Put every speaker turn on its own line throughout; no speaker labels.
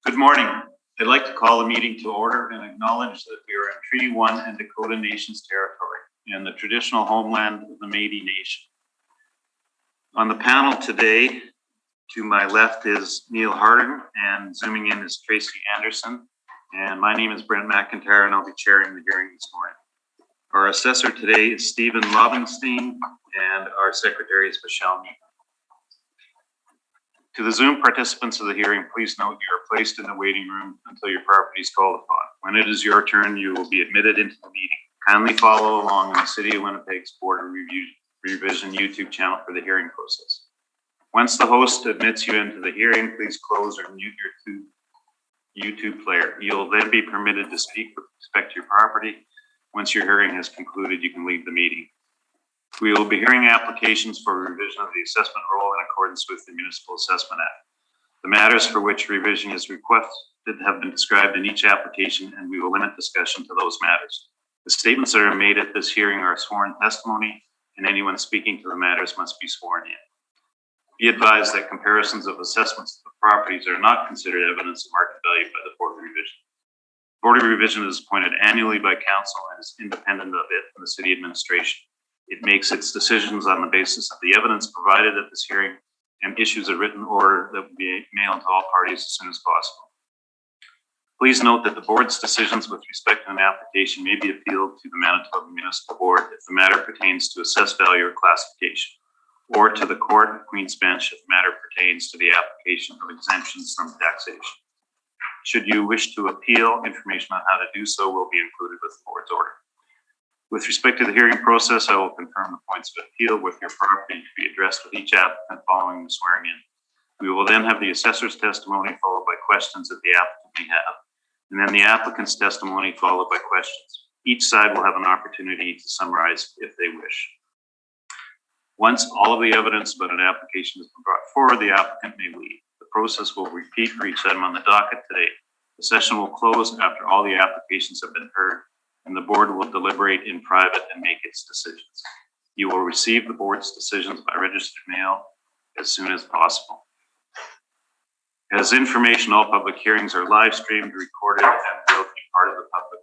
Good morning. I'd like to call the meeting to order and acknowledge that we are in Treaty 1 and Dakota Nations territory and the traditional homeland of the Métis Nation. On the panel today, to my left is Neil Harding, and zooming in is Tracy Anderson. And my name is Brent McIntyre, and I'll be chairing the hearing this morning. Our assessor today is Stephen Lobenstein, and our secretary is Michelle Meek. To the Zoom participants of the hearing, please note you are placed in the waiting room until your property is called upon. When it is your turn, you will be admitted into the meeting. Kindly follow along in the City of Winnipeg's Board of Revision YouTube channel for the hearing process. Once the host admits you into the hearing, please close or mute your YouTube player. You'll then be permitted to speak with respect to your property. Once your hearing has concluded, you can leave the meeting. We will be hearing applications for revision of the assessment roll in accordance with the Municipal Assessment Act. The matters for which revision is requested have been described in each application, and we will limit discussion to those matters. The statements that are made at this hearing are sworn testimony, and anyone speaking to the matters must be sworn in. Be advised that comparisons of assessments of properties are not considered evidence of market value by the Board of Revision. The Board of Revision is appointed annually by Council and is independent of it and the City Administration. It makes its decisions on the basis of the evidence provided at this hearing and issues a written order that will be mailed to all parties as soon as possible. Please note that the board's decisions with respect to an application may be appealed to the Manitoba Municipal Board if the matter pertains to assessed value or classification, or to the Court of Queen's Bench if the matter pertains to the application of exemptions from taxation. Should you wish to appeal, information on how to do so will be included with the board's order. With respect to the hearing process, I will confirm the points of appeal with your property to be addressed with each applicant following the swearing in. We will then have the assessor's testimony followed by questions that the applicant may have, and then the applicant's testimony followed by questions. Each side will have an opportunity to summarize if they wish. Once all of the evidence about an application has been brought forward, the applicant may leave. The process will repeat for each item on the docket today. The session will close after all the applications have been heard, and the board will deliberate in private and make its decisions. You will receive the board's decisions by registered mail as soon as possible. As information, all public hearings are live streamed, recorded, and will be part of the public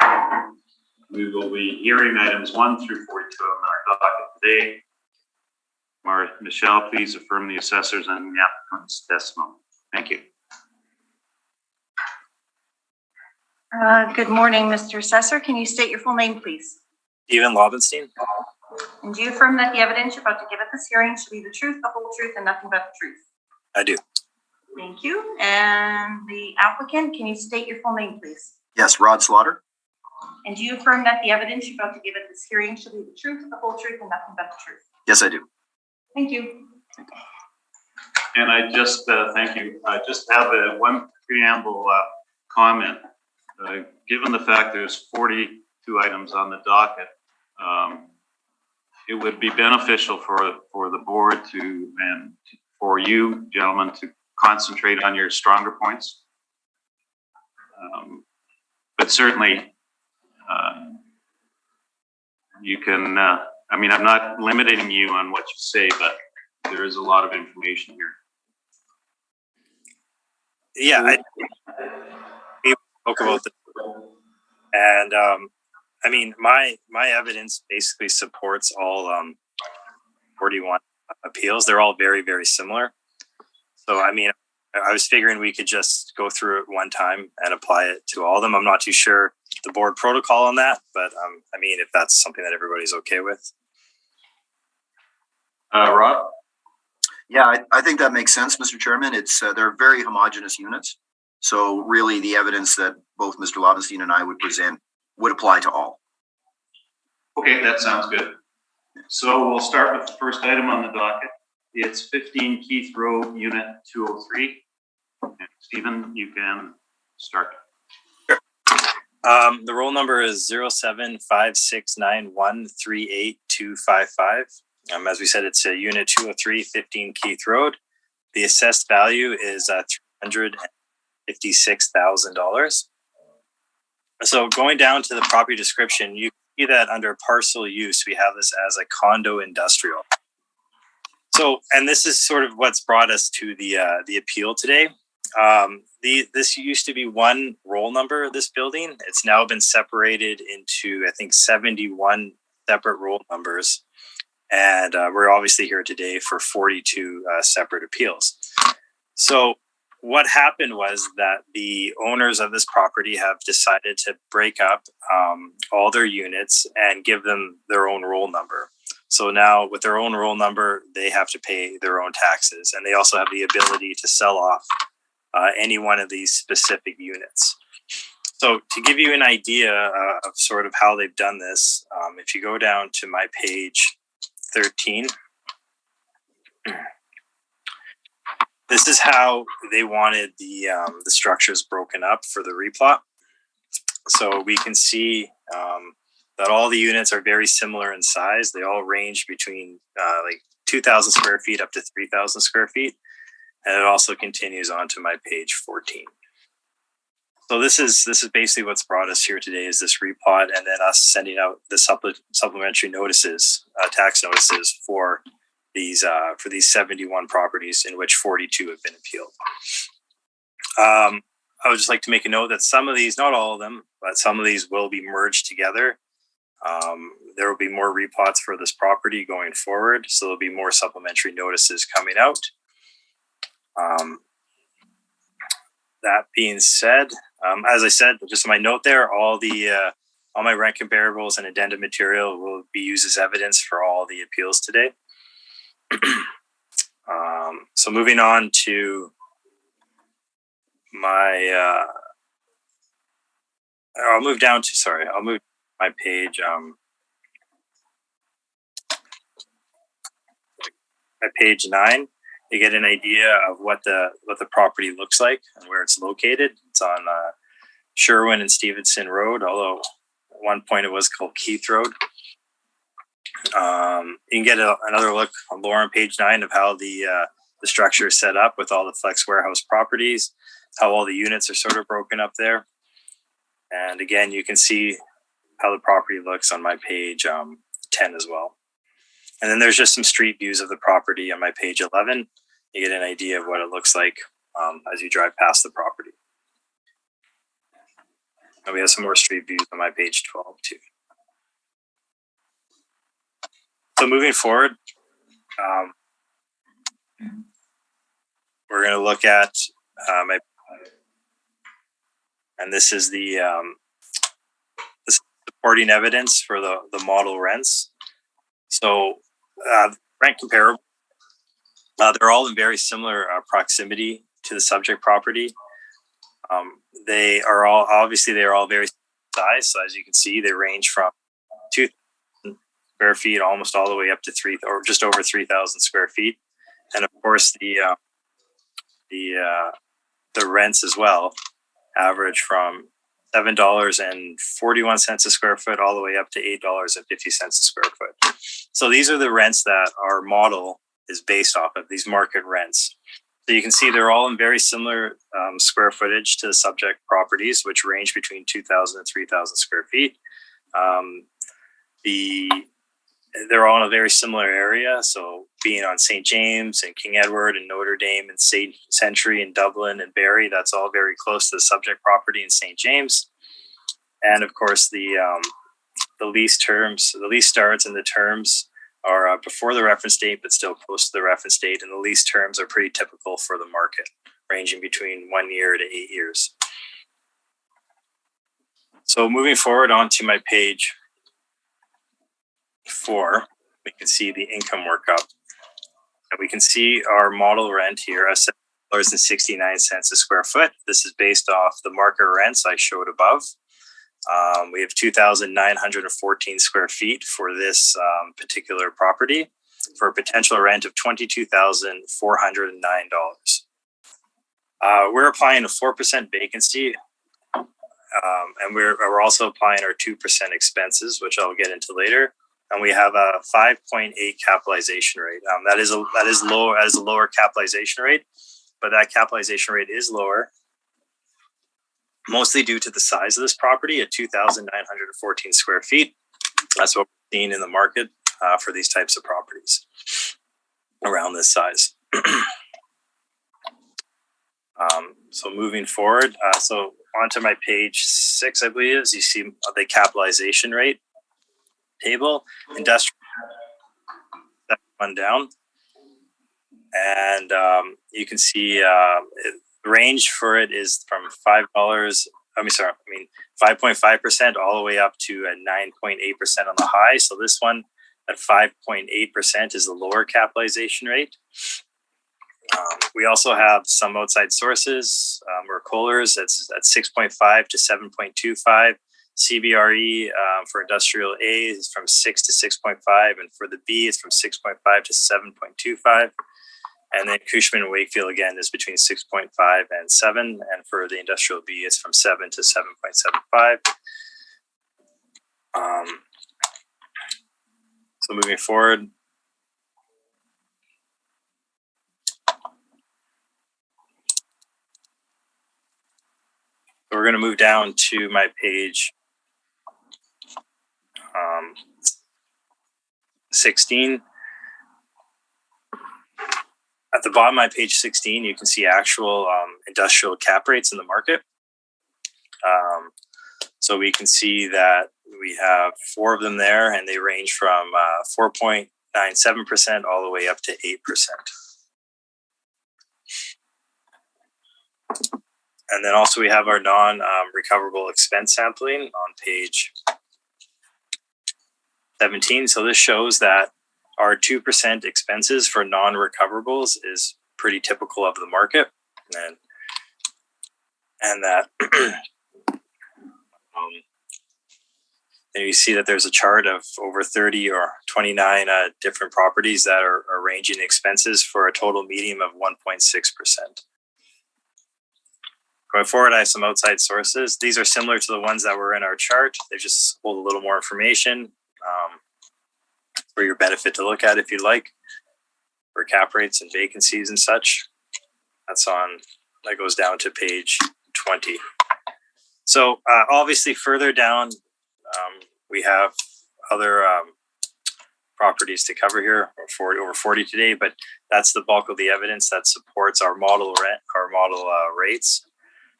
record. We will be hearing items 1 through 42 on our docket today. Michelle, please affirm the assessors and the applicant's testimony. Thank you.
Good morning, Mr. Assessor. Can you state your full name, please?
Stephen Lobenstein.
And do you affirm that the evidence you're about to give at this hearing should be the truth, the whole truth, and nothing but the truth?
I do.
Thank you. And the applicant, can you state your full name, please?
Yes, Rod Slaughter.
And do you affirm that the evidence you're about to give at this hearing should be the truth, the whole truth, and nothing but the truth?
Yes, I do.
Thank you.
And I just, thank you. I just have one preamble comment. Given the fact there's 42 items on the docket, it would be beneficial for the board and for you, gentlemen, to concentrate on your stronger points. But certainly, you can, I mean, I'm not limiting you on what you say, but there is a lot of information here.
Yeah, we spoke about this. And I mean, my evidence basically supports all 41 appeals. They're all very, very similar. So, I mean, I was figuring we could just go through it one time and apply it to all of them. I'm not too sure the board protocol on that, but I mean, if that's something that everybody's okay with.
Rob?
Yeah, I think that makes sense, Mr. Chairman. It's they're very homogeneous units. So really the evidence that both Mr. Lobenstein and I would present would apply to all. Okay,
that sounds good. So we'll start with the first item on the docket. It's 15 Keith Road, Unit 203. And Stephen, you can start.
Sure. The roll number is 0756913825. As we said, it's a Unit 203, 15 Keith Road. The assessed value is $356,000. So going down to the property description, you see that under parcel use, we have this as a condo industrial. So, and this is sort of what's brought us to the appeal today. This used to be one roll number, this building. It's now been separated into, I think, 71 separate roll numbers. And we're obviously here today for 42 separate appeals. So what happened was that the owners of this property have decided to break up all their units and give them their own roll number. So now with their own roll number, they have to pay their own taxes, and they also have the ability to sell off any one of these specific units. So to give you an idea of sort of how they've done this, if you go down to my page 13, this is how they wanted the structures broken up for the replot. So we can see that all the units are very similar in size. They all range between like 2,000 square feet up to 3,000 square feet. And it also continues on to my page 14. So this is basically what's brought us here today, is this replot, and then us sending out the supplementary notices, tax notices for these 71 properties, in which 42 have been appealed. I would just like to make a note that some of these, not all of them, but some of these will be merged together. There will be more replots for this property going forward, so there'll be more supplementary notices coming out. That being said, as I said, just my note there, all my rent comparables and addendum material will be used as evidence for all the appeals today. So moving on to my, I'll move my page, my page 9. You get an idea of what the property looks like and where it's located. It's on Sherwin and Stevenson Road, although at one point it was called Keith Road. You can get another look on page 9 of how the structure is set up with all the flex warehouse properties, how all the units are sort of broken up there. And again, you can see how the property looks on my page 10 as well. And then there's just some street views of the property on my page 11. You get an idea of what it looks like as you drive past the property. And we have some more street views on my page 12 too. So moving forward, we're going to look at and this is the supporting evidence for the model rents. So rent comparable, they're all in very similar proximity to the subject property. They are all very size. So as you can see, they range from 2,000 square feet almost all the way up to just over 3,000 square feet. And of course, the rents as well average from $7.41 a square foot all the way up to $8.50 a square foot. So these are the rents that our model is based off of, these market rents. So you can see they're all in very similar square footage to the subject properties, which range between 2,000 and 3,000 square feet. They're all in a very similar area. So being on St. James and King Edward and Notre Dame and St. Century and Dublin and Barrie, that's all very close to the subject property in St. James. And of course, the lease terms, the lease starts and the terms are before the reference date, but still close to the reference date. And the lease terms are pretty typical for the market, ranging between 1 year to 8 years. So moving forward onto my page 4, we can see the income workup. And we can see our model rent here at $7.69 a square foot. This is based off the market rents I showed above. We have 2,914 square feet for this particular property for a potential rent of $22,409. We're applying a 4% vacancy, and we're also applying our 2% expenses, which I'll get into later. And we have a 5.8 capitalization rate. That is a lower capitalization rate, but that capitalization rate is lower, mostly due to the size of this property at 2,914 square feet. That's what we're seeing in the market for these types of properties around this size. So moving forward, so onto my page 6, I believe is, you see the capitalization rate table, industrial one down, and you can see the range for it is from $5. 5.5% all the way up to a 9.8% on the high. So this one at 5.8% is the lower capitalization rate. We also have some outside sources or Kohlers. That's at 6.5 to 7.25. CBRE for industrial A is from 6 to 6.5, and for the B it's from 6.5 to 7.25. And then Cushman & Wakefield again is between 6.5 and 7, and for the industrial B it's from 7 to 7.75. So moving forward. We're going to move down to my page 16. At the bottom of my page 16, you can see actual industrial cap rates in the market. So we can see that we have 4 of them there, and they range from 4.97% all the way up to 8%. And then also we have our non-recoverable expense sampling on page 17. So this shows that our 2% expenses for non-recoverables is pretty typical of the market. And that and you see that there's a chart of over 30 or 29 different properties that are ranging expenses for a total median of 1.6%. Going forward, I have some outside sources. These are similar to the ones that were in our chart. They just hold a little more information for your benefit to look at if you'd like, for cap rates and vacancies and such. That goes down to page 20. So obviously further down, we have other properties to cover here, over 40 today, but that's the bulk of the evidence that supports our model rates.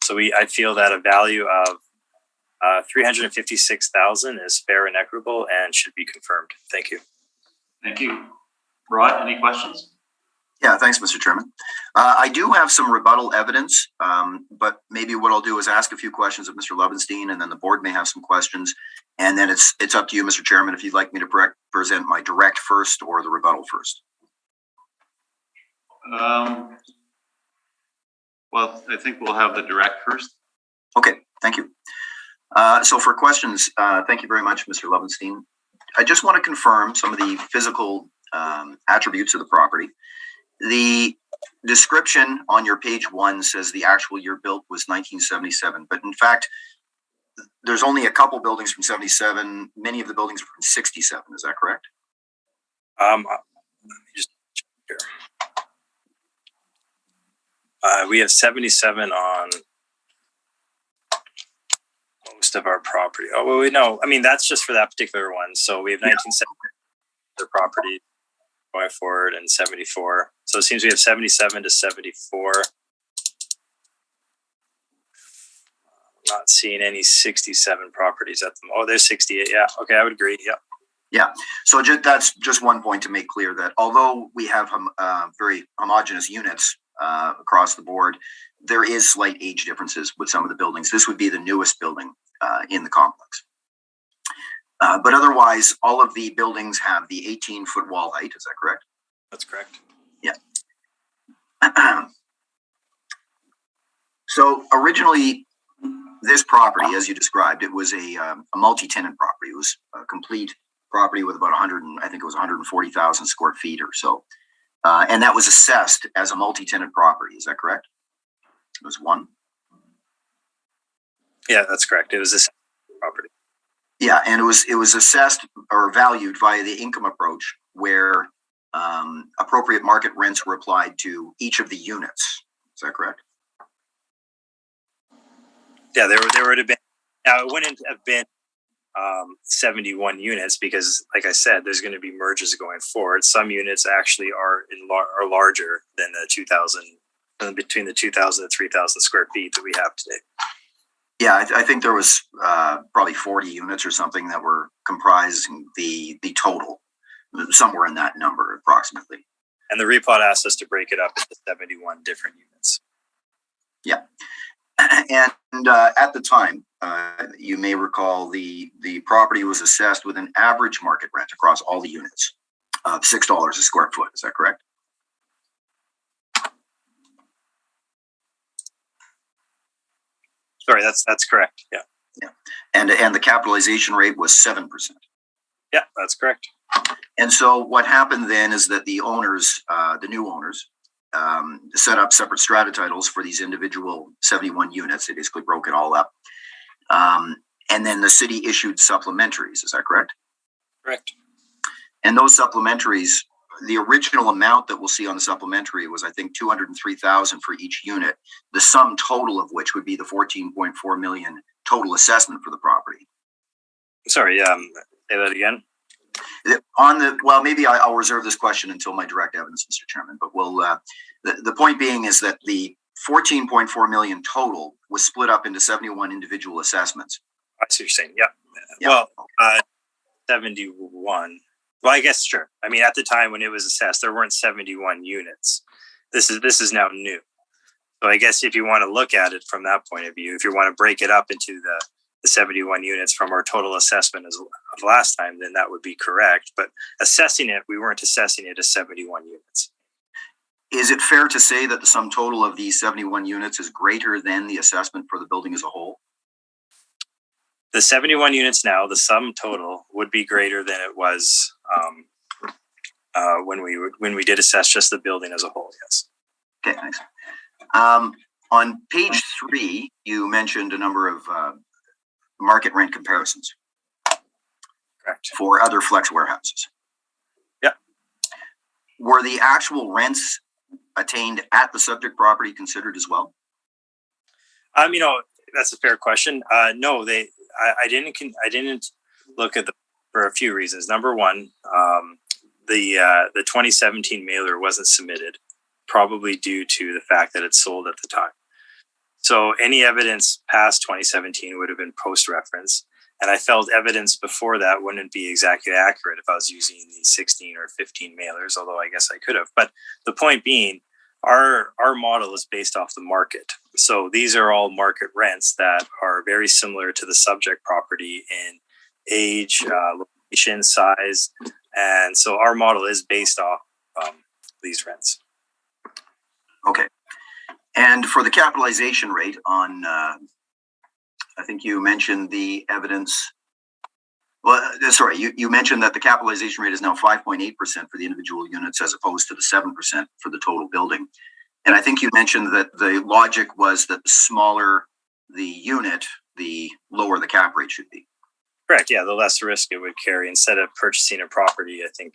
So I feel that a value of $356,000 is fair and equitable and should be confirmed. Thank you.
Thank you. Rod, any questions?
Yeah, thanks, Mr. Chairman. I do have some rebuttal evidence, but maybe what I'll do is ask a few questions of Mr. Lovenstein, and then the board may have some questions. And then it's up to you, Mr. Chairman, if you'd like me to present my direct first or the rebuttal first.
Well, I think we'll have the direct first.
Okay, thank you. So for questions, thank you very much, Mr. Lovenstein. I just want to confirm some of the physical attributes of the property. The description on your page 1 says the actual year built was 1977, but in fact, there's only a couple buildings from 77. Many of the buildings are from 67. Is that correct?
Let me just check here. We have 77 on most of our property. Oh, well, no. I mean, that's just for that particular one. So we have 1970 other property going forward and 74. So it seems we have 77 to 74. Not seeing any 67 properties at them. Oh, there's 68. Yeah. Okay. I would agree. Yeah.
Yeah. So that's just one point to make clear that although we have very homogeneous units across the board, there is slight age differences with some of the buildings. This would be the newest building in the complex. But otherwise, all of the buildings have the 18-foot wall height. Is that correct?
That's correct.
Yeah. So originally, this property, as you described, it was a multi-tenant property. It was a complete property with about 140,000 square feet or so. And that was assessed as a multi-tenant property. Is that correct? It was one.
Yeah, that's correct. It was a property.
Yeah, and it was assessed or valued via the income approach, where appropriate market rents were applied to each of the units. Is that correct?
Yeah, there would have been. Now it wouldn't have been 71 units because, like I said, there's going to be merges going forward. Some units actually are larger than the 2,000 between the 2,000 and 3,000 square feet that we have today.
Yeah, I think there was probably 40 units or something that were comprising the total, somewhere in that number approximately.
And the replot asked us to break it up into 71 different units.
Yeah. And at the time, you may recall the property was assessed with an average market rent across all the units of $6 a square foot. Is that correct?
Sorry, that's correct. Yeah.
Yeah. And the capitalization rate was 7%.
Yeah, that's correct.
And so what happened then is that the owners, the new owners, set up separate strata titles for these individual 71 units. They basically broke it all up. And then the city issued supplementaries. Is that correct?
Correct.
And those supplementaries, the original amount that we'll see on the supplementary was, I think, $203,000 for each unit, the sum total of which would be the $14.4 million total assessment for the property.
Sorry, say that again.
Well, maybe I'll reserve this question until my direct evidence, Mr. Chairman, but we'll, the point being is that the $14.4 million total was split up into 71 individual assessments.
I see what you're saying. Yeah.
Yeah.
Well, 71. Well, I guess, sure. I mean, at the time when it was assessed, there weren't 71 units. This is now new. So I guess if you want to look at it from that point of view, if you want to break it up into the 71 units from our total assessment of last time, then that would be correct. But assessing it, we weren't assessing it as 71 units.
Is it fair to say that the sum total of these 71 units is greater than the assessment for the building as a whole?
The 71 units now, the sum total would be greater than it was when we did assess just the building as a whole. Yes.
Okay, thanks. On page 3, you mentioned a number of market rent comparisons.
Correct.
For other flex warehouses.
Yeah.
Were the actual rents attained at the subject property considered as well?
That's a fair question. No, I didn't look at for a few reasons. Number one, the 2017 mailer wasn't submitted, probably due to the fact that it sold at the time. So any evidence past 2017 would have been post-reference. And I felt evidence before that wouldn't be exactly accurate if I was using the 16 or 15 mailers, although I guess I could have. But the point being, our model is based off the market. So these are all market rents that are very similar to the subject property in age, location, size. And so our model is based off these rents.
Okay. And for the capitalization rate on, I think you mentioned the evidence. Well, sorry, you mentioned that the capitalization rate is now 5.8% for the individual units as opposed to the 7% for the total building. And I think you mentioned that the logic was that the smaller the unit, the lower the cap rate should be.
Correct. Yeah, the less risk it would carry. Instead of purchasing a property, I'm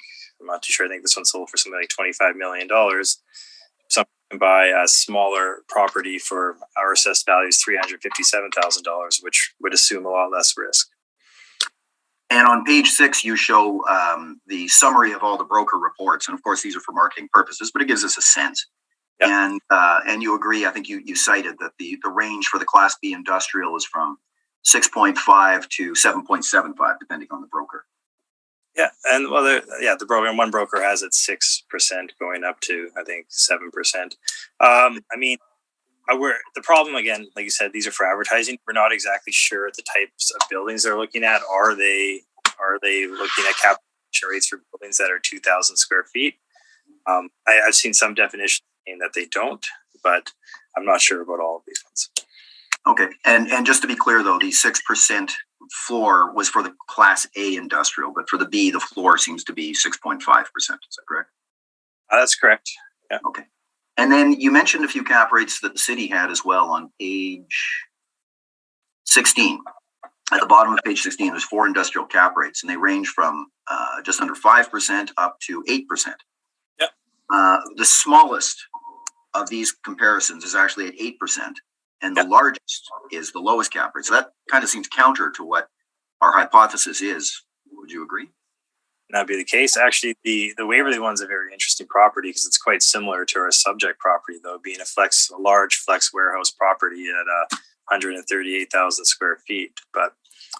not too sure. I think this one sold for something like $25 million. Some can buy a smaller property for our assessed value is $357,000, which would assume a lot less risk.
And on page 6, you show the summary of all the broker reports. And of course, these are for marketing purposes, but it gives us a sense. Yep. And you agree, I think you cited that the range for the Class B industrial is from 6.5 to 7.75, depending on the broker.
Yeah. And the broker, one broker has it 6% going up to, I think, 7%. The problem, again, like you said, these are for advertising. We're not exactly sure the types of buildings they're looking at. Are they looking at capitalization rates for buildings that are 2,000 square feet? I've seen some definitions saying that they don't, but I'm not sure about all of these ones.
Okay. And just to be clear, though, the 6% floor was for the Class A industrial, but for the B, the floor seems to be 6.5%. Is that correct?
That's correct. Yeah.
Okay. And then you mentioned a few cap rates that the city had as well on page 16. At the bottom of page 16, there's 4 industrial cap rates, and they range from just under 5% up to 8%.
Yeah.
The smallest of these comparisons is actually at 8%, and the largest is the lowest cap rate. So that kind of seems counter to what our hypothesis is. Would you agree?
not be the case. Actually, the Waverly one's a very interesting property because it's quite similar to our subject property, though, being a large flex warehouse property at 138,000 square feet. But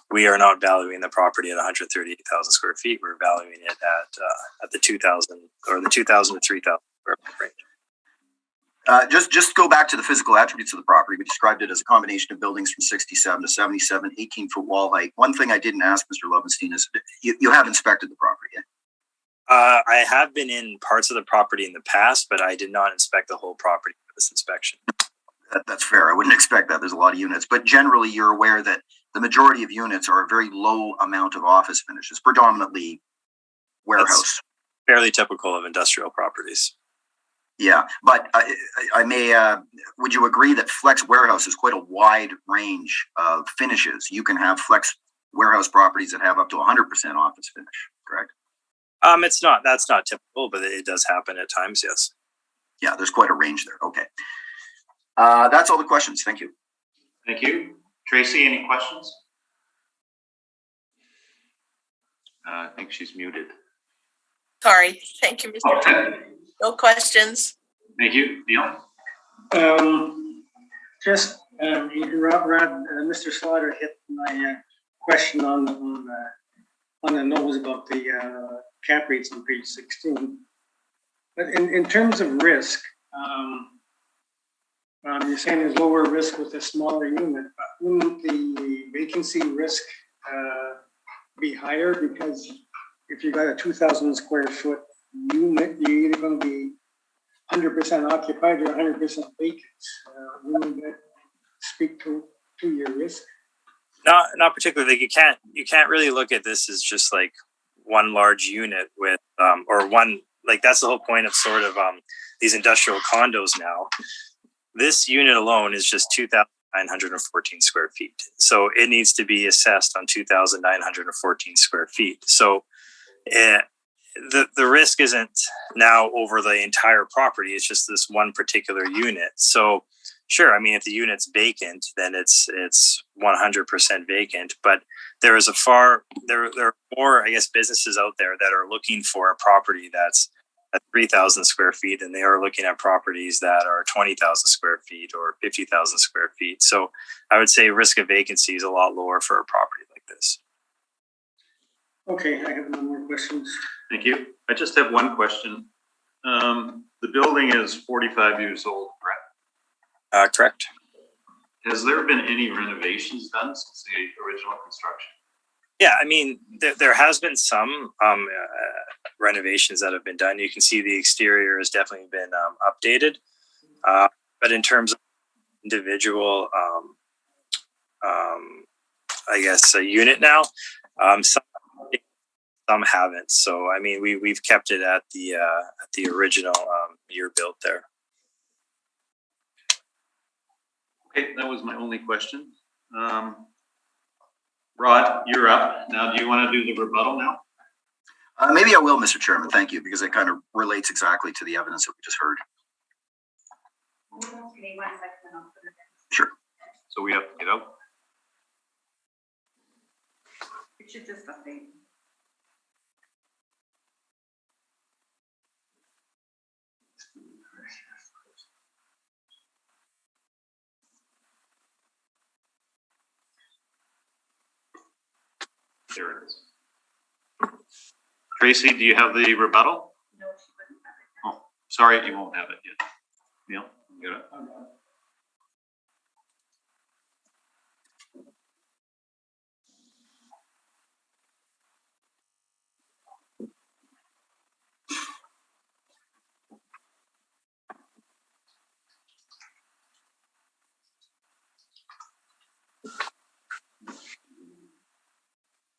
we are not valuing the property at 138,000 square feet. We're valuing it at the 2,000 or the 2,000 to 3,000 square foot range.
Just go back to the physical attributes of the property. We described it as a combination of buildings from 67 to 77, 18-foot wall height. One thing I didn't ask Mr. Lovenstein is you have inspected the property, eh?
I have been in parts of the property in the past, but I did not inspect the whole property for this inspection.
That's fair. I wouldn't expect that. There's a lot of units. But generally, you're aware that the majority of units are a very low amount of office finishes, predominantly warehouse.
That's fairly typical of industrial properties.
Yeah, but I may, would you agree that flex warehouse is quite a wide range of finishes? You can have flex warehouse properties that have up to 100% office finish, correct?
That's not typical, but it does happen at times, yes.
Yeah, there's quite a range there. Okay. That's all the questions. Thank you.
Thank you. Tracy, any questions? I think she's muted.
Sorry. Thank you, Mr.
Okay.
Chairman. No questions.
Thank you. Neil?
Just Mr. Slaughter hit my question on the nose about the cap rates on page 16. But in terms of risk, you're saying there's lower risk with a smaller unit, but wouldn't the vacancy risk be higher? Because if you got a 2,000 square foot unit, you're either going to be 100% occupied or 100% vacant. Wouldn't that speak to your risk?
Not particularly. You can't really look at this as just like one large unit with or one, like that's the whole point of sort of these industrial condos now. This unit alone is just 2,914 square feet. So it needs to be assessed on 2,914 square feet. So the risk isn't now over the entire property. It's just this one particular unit. So sure, I mean, if the unit's vacant, then it's 100% vacant. But there are more, I guess, businesses out there that are looking for a property that's at 3,000 square feet, and they are looking at properties that are 20,000 square feet or 50,000 square feet. So I would say risk of vacancy is a lot lower for a property like this.
Okay, I have no more questions.
Thank you. I just have one question. The building is 45 years old, correct?
Correct.
Has there been any renovations done since the original construction?
Yeah, I mean, there has been some renovations that have been done. You can see the exterior has definitely been updated. But in terms of individual, I guess, a unit now, some haven't. So, I mean, we've kept it at the original year built there.
Okay, that was my only question. Rod, you're up. Now, do you want to do the rebuttal now?
Maybe I will, Mr. Chairman. Thank you, because it kind of relates exactly to the evidence that we just heard. Sure.
So we have to get out.
It should just update.
There it is. Tracy, do you have the rebuttal?
No, she wouldn't have it.
Oh, sorry, you won't have it yet. Neil, you got it?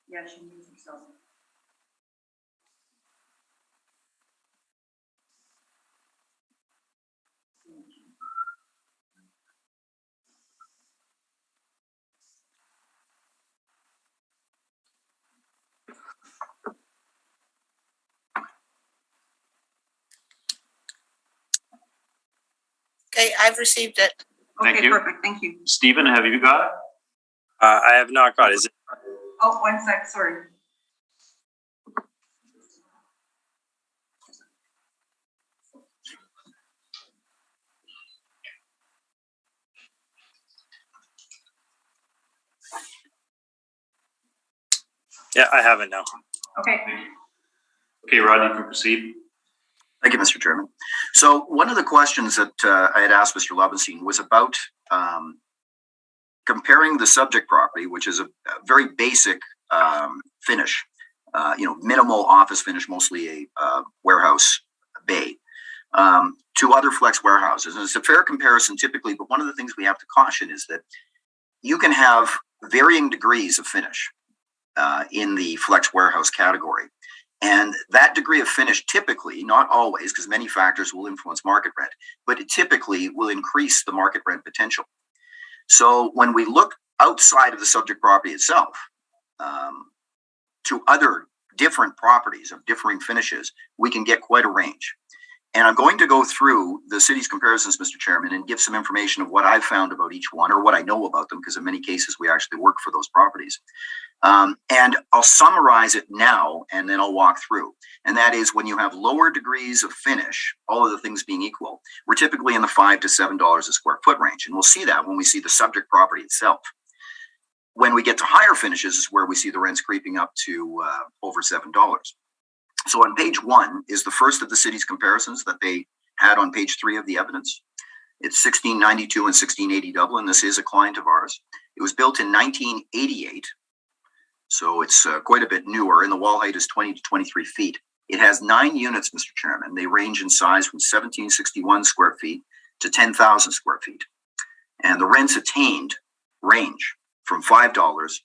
Yeah, she needs herself.
Okay, I've received it.
Thank
Okay,
you.
perfect. Thank you.
Stephen, have you got it?
I have not got it. Is it?
Oh, one sec, sorry.
Yeah, I have it now.
Okay.
Okay, Rod, you can proceed.
Thank you, Mr. Chairman. So one of the questions that I had asked Mr. Lobenstein was about comparing the subject property, which is a very basic finish, minimal office finish, mostly a warehouse bay, to other flex warehouses. And it's a fair comparison typically, but one of the things we have to caution is that you can have varying degrees of finish in the flex warehouse category. And that degree of finish typically, not always, because many factors will influence market rent, but it typically will increase the market rent potential. So when we look outside of the subject property itself to other different properties of differing finishes, we can get quite a range. And I'm going to go through the city's comparisons, Mr. Chairman, and give some information of what I've found about each one or what I know about them, because in many cases we actually work for those properties. And I'll summarize it now, and then I'll walk through. And that is, when you have lower degrees of finish, all of the things being equal, we're typically in the $5 to $7 a square foot range. And we'll see that when we see the subject property itself. When we get to higher finishes is where we see the rents creeping up to over $7. So on page 1 is the first of the city's comparisons that they had on page 3 of the evidence. It's 1692 and 1680 Dublin. This is a client of ours. It was built in 1988. So it's quite a bit newer, and the wall height is 20 to 23 feet. It has 9 units, Mr. Chairman. They range in size from 1,761 square feet to 10,000 square feet. And the rents attained range from $5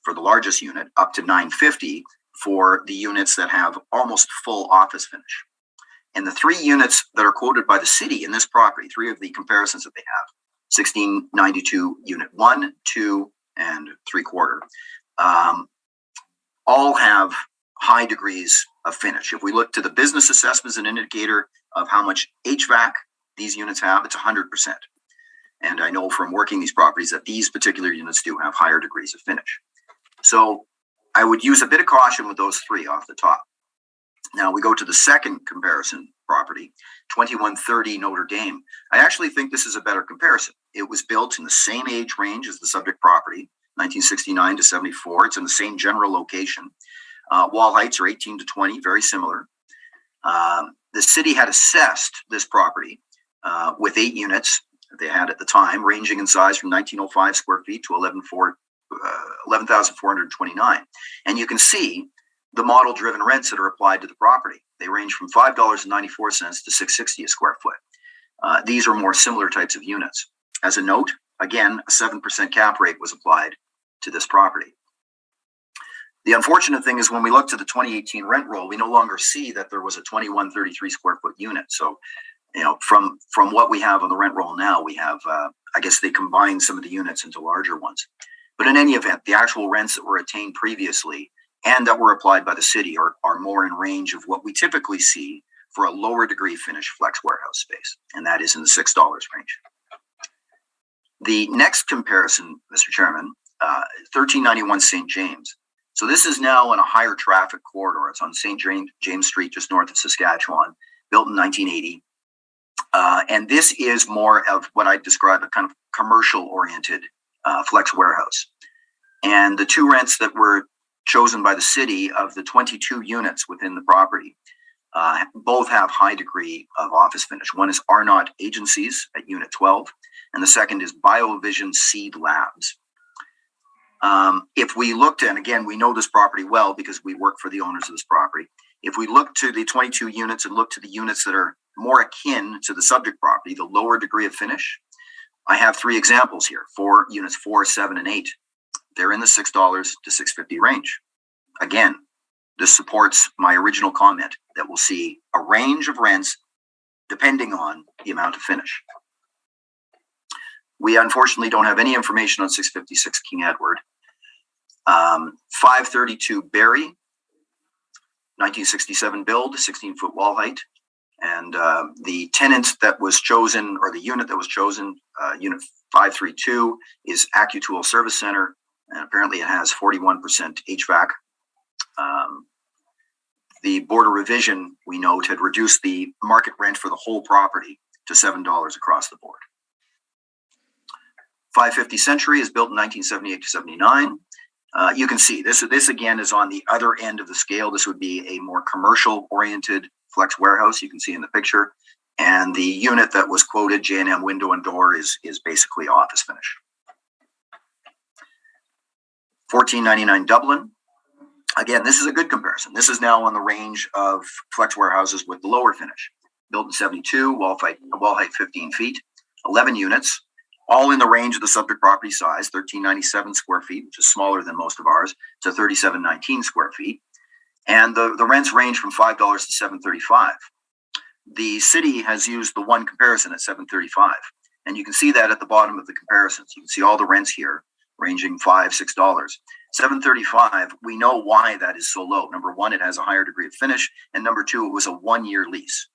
for the largest unit up to $9.50 for the units that have almost full office finish. And the 3 units that are quoted by the city in this property, 3 of the comparisons that they have, 1692 unit 1, 2, and 3/4, all have high degrees of finish. If we look to the business assessment as an indicator of how much HVAC these units have, it's 100%. And I know from working these properties that these particular units do have higher degrees of finish. So I would use a bit of caution with those 3 off the top. Now we go to the second comparison property, 2130 Notre Dame. I actually think this is a better comparison. It was built in the same age range as the subject property, 1969 to 74. It's in the same general location. Wall heights are 18 to 20, very similar. The city had assessed this property with 8 units that they had at the time, ranging in size from 1905 square feet to 11,429. And you can see the model-driven rents that are applied to the property. They range from $5.94 to $6.60 a square foot. These are more similar types of units. As a note, again, a 7% cap rate was applied to this property. The unfortunate thing is when we look to the 2018 rent roll, we no longer see that there was a 2133 square foot unit. So, from what we have on the rent roll now, we have, I guess they combined some of the units into larger ones. But in any event, the actual rents that were attained previously and that were applied by the city are more in range of what we typically see for a lower degree finish flex warehouse space. And that is in the $6 range. The next comparison, Mr. Chairman, 1391 St. James. So this is now in a higher traffic corridor. It's on St. James Street, just north of Saskatchewan, built in 1980. And this is more of what I describe a kind of commercial-oriented flex warehouse. And the 2 rents that were chosen by the city of the 22 units within the property both have high degree of office finish. One is Arnott Agencies at Unit 12, and the second is BioVision Seed Labs. If we looked, and again, we know this property well because we work for the owners of this property. If we look to the 22 units and look to the units that are more akin to the subject property, the lower degree of finish, I have 3 examples here, 4 units, 4, 7, and 8. They're in the $6 to $6.50 range. Again, this supports my original comment that we'll see a range of rents depending on the amount of finish. We unfortunately don't have any information on 656 King Edward. 532 Barry, 1967 build, 16-foot wall height. And the tenant that was chosen, or the unit that was chosen, unit 532, is AccuTool Service Center. And apparently it has 41% HVAC. The Board of Revision, we note, had reduced the market rent for the whole property to $7 across the board. 550 Century is built in 1978 to 79. You can see this again is on the other end of the scale. This would be a more commercial oriented flex warehouse. You can see in the picture. And the unit that was quoted, J&M window and door, is basically office finish. 1499 Dublin. Again, this is a good comparison. This is now on the range of flex warehouses with lower finish. Built in 72, wall height 15 feet, 11 units, all in the range of the subject property size, 1397 square feet, which is smaller than most of ours, to 3719 square feet. And the rents range from $5 to $7.35. The city has used the one comparison at $7.35. And you can see that at the bottom of the comparisons. You can see all the rents here ranging $5, $6. $7.35, we know why that is so low. Number one, it has a higher degree of finish. And number two, it was a 1-year lease.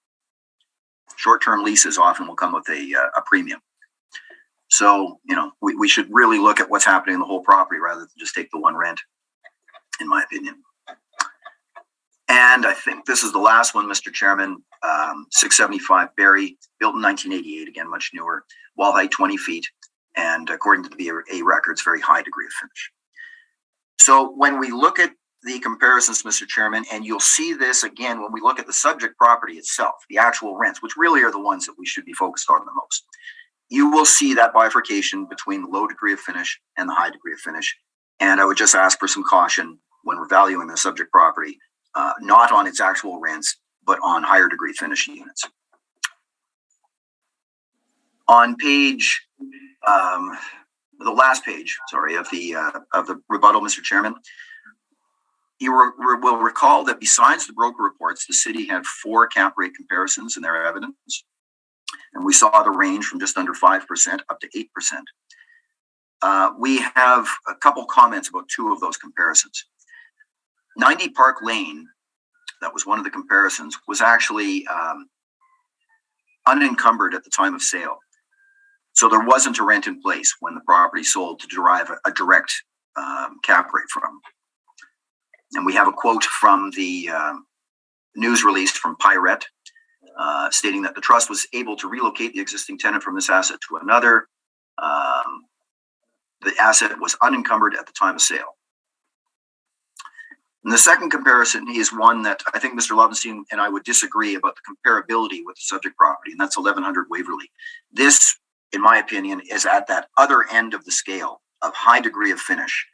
Short-term leases often will come with a premium. So, we should really look at what's happening in the whole property rather than just take the one rent, in my opinion. And I think this is the last one, Mr. Chairman, 675 Barry, built in 1988, again, much newer, wall height 20 feet, and according to the BA records, very high degree of finish. So when we look at the comparisons, Mr. Chairman, and you'll see this again when we look at the subject property itself, the actual rents, which really are the ones that we should be focused on the most, you will see that bifurcation between the low degree of finish and the high degree of finish. And I would just ask for some caution when we're valuing the subject property, not on its actual rents, but on higher degree finish units. On page, the last page, sorry, of the rebuttal, Mr. Chairman, you will recall that besides the broker reports, the city had 4 cap rate comparisons in their evidence. And we saw the range from just under 5% up to 8%. We have a couple comments about 2 of those comparisons. 90 Park Lane, that was one of the comparisons, was actually unencumbered at the time of sale. So there wasn't a rent in place when the property sold to derive a direct cap rate from. And we have a quote from the news release from Pirate stating that the trust was able to relocate the existing tenant from this asset to another. The asset was unencumbered at the time of sale. And the second comparison is one that I think Mr. Lovenstein and I would disagree about the comparability with the subject property, and that's 1100 Waverly. This, in my opinion, is at that other end of the scale of high degree of finish.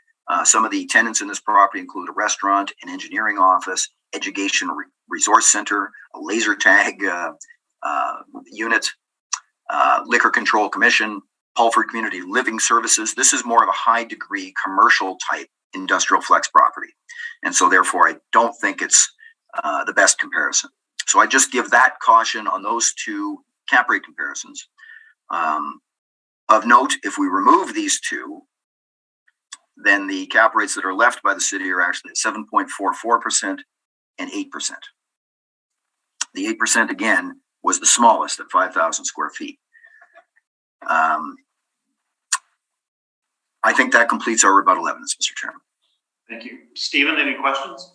Some of the tenants in this property include a restaurant, an engineering office, education resource center, a laser tag unit, liquor control commission, Palford Community Living Services. This is more of a high degree commercial type industrial flex property. And so therefore, I don't think it's the best comparison. So I just give that caution on those 2 cap rate comparisons. Of note, if we remove these 2, then the cap rates that are left by the city are actually at 7.44% and 8%. The 8% again was the smallest at 5,000 square feet. I think that completes our rebuttal evidence, Mr. Chairman.
Thank you. Stephen, any questions?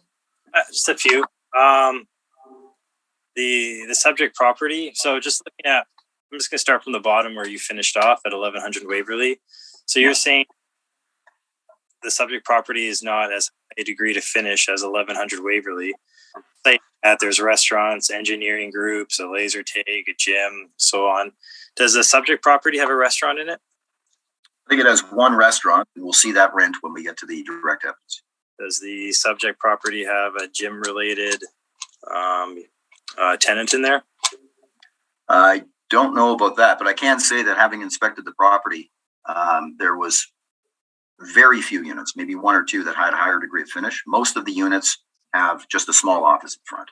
Just a few. The subject property. So just looking at, I'm just going to start from the bottom where you finished off at 1100 Waverly. So you're saying the subject property is not as high a degree to finish as 1100 Waverly. Like that, there's restaurants, engineering groups, a laser tag, a gym, so on. Does the subject property have a restaurant in it?
I think it has 1 restaurant, and we'll see that rent when we get to the direct evidence.
Does the subject property have a gym-related tenant in there?
I don't know about that, but I can say that having inspected the property, there was very few units, maybe 1 or 2 that had a higher degree of finish. Most of the units have just a small office in front.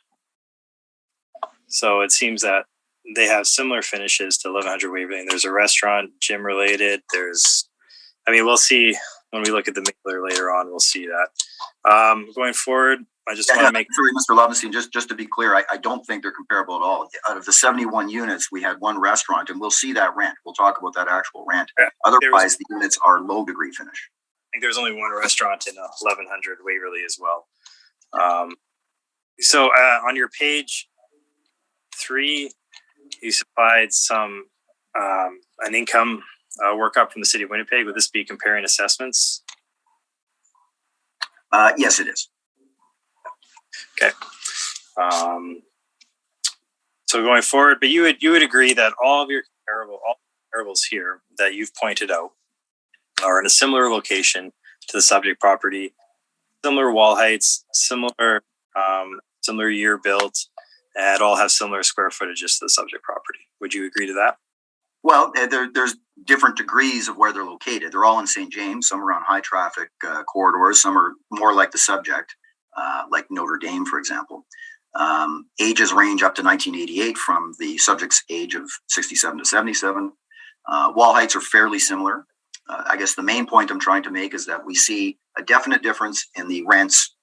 So it seems that they have similar finishes to 1100 Waverly. And there's a restaurant, gym-related. We'll see when we look at the mailer later on. We'll see that. Going forward, I just want to make...
Sorry, Mr. Lovenstein, just to be clear, I don't think they're comparable at all. Out of the 71 units, we had 1 restaurant, and we'll see that rent. We'll talk about that actual rent. Yeah. Otherwise, the units are low degree finish.
I think there's only 1 restaurant in 1100 Waverly as well. So on your page 3, you supplied some an income workup from the city of Winnipeg. Would this be comparing assessments?
Yes, it is.
So going forward, but you would agree that all comparables here that you've pointed out are in a similar location to the subject property, similar wall heights, similar year built, and all have similar square footages to the subject property. Would you agree to that?
Well, there's different degrees of where they're located. They're all in St. James. Some are on high traffic corridors. Some are more like the subject, like Notre Dame, for example. Ages range up to 1988 from the subject's age of 67 to 77. Wall heights are fairly similar. I guess the main point I'm trying to make is that we see a definite difference in the rents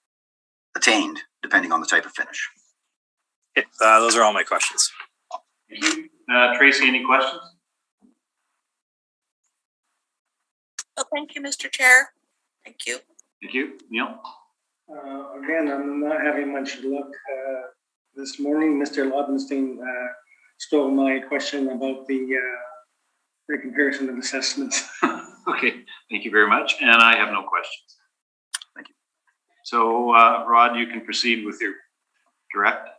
attained depending on the type of finish.
Okay, those are all my questions.
Thank you. Tracy, any questions?
Oh, thank you, Mr. Chair. Thank you.
Thank you. Neil?
Again, I'm not having much luck this morning. Mr. Lobenstein stole my question about the comparison of assessments.
Okay, thank you very much. And I have no questions.
Thank you.
So, Rod, you can proceed with your direct.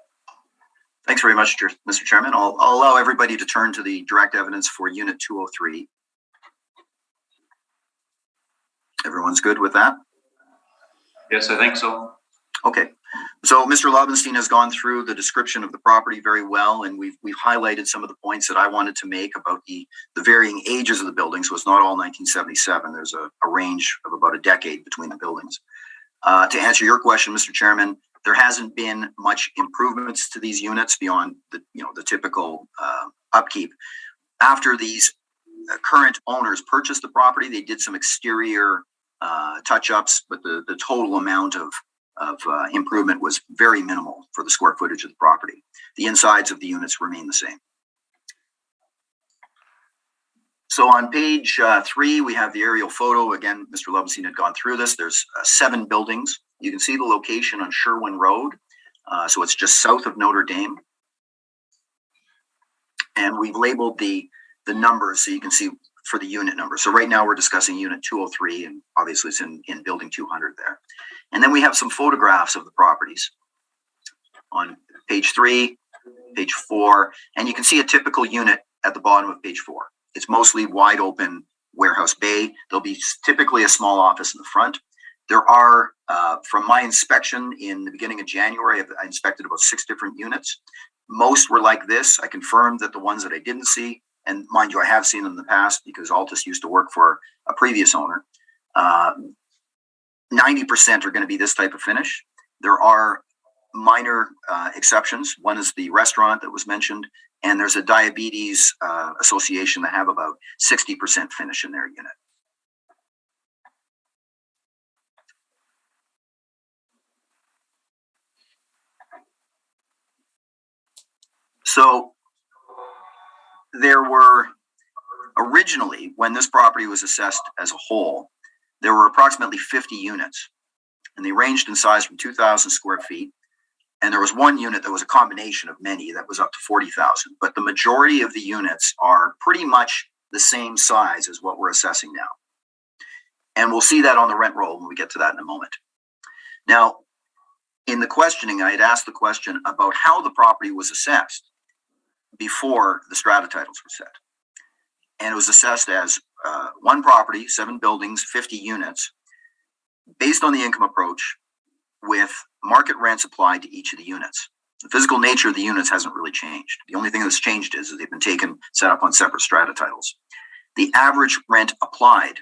Thanks very much, Mr. Chairman. I'll allow everybody to turn to the direct evidence for Unit 203. Everyone's good with that?
Yes, I think so.
Okay. So Mr. Lobenstein has gone through the description of the property very well, and we've highlighted some of the points that I wanted to make about the varying ages of the buildings. So it's not all 1977. There's a range of about a decade between the buildings. To answer your question, Mr. Chairman, there hasn't been much improvements to these units beyond the typical upkeep. After these current owners purchased the property, they did some exterior touch-ups, but the total amount of improvement was very minimal for the square footage of the property. The insides of the units remain the same. So on page 3, we have the aerial photo. Again, Mr. Lobenstein had gone through this. There's 7 buildings. You can see the location on Sherwin Road. So it's just south of Notre Dame. And we've labeled the numbers so you can see for the unit number. So right now we're discussing unit 203, and obviously it's in building 200 there. And then we have some photographs of the properties on page 3, page 4, and you can see a typical unit at the bottom of page 4. It's mostly wide open warehouse bay. There'll be typically a small office in the front. There are, from my inspection in the beginning of January, I inspected about 6 different units. Most were like this. I confirmed that the ones that I didn't see, and mind you, I have seen them in the past because Altus used to work for a previous owner. 90% are going to be this type of finish. There are minor exceptions. One is the restaurant that was mentioned, and there's a diabetes association that have about 60% finish in their unit. So there were originally, when this property was assessed as a whole, there were approximately 50 units, and they ranged in size from 2,000 square feet. And there was one unit that was a combination of many that was up to 40,000. But the majority of the units are pretty much the same size as what we're assessing now. And we'll see that on the rent roll when we get to that in a moment. Now, in the questioning, I had asked the question about how the property was assessed before the strata titles were set. And it was assessed as one property, 7 buildings, 50 units, based on the income approach with market rents applied to each of the units. The physical nature of the units hasn't really changed. The only thing that's changed is that they've been set up on separate strata titles. The average rent applied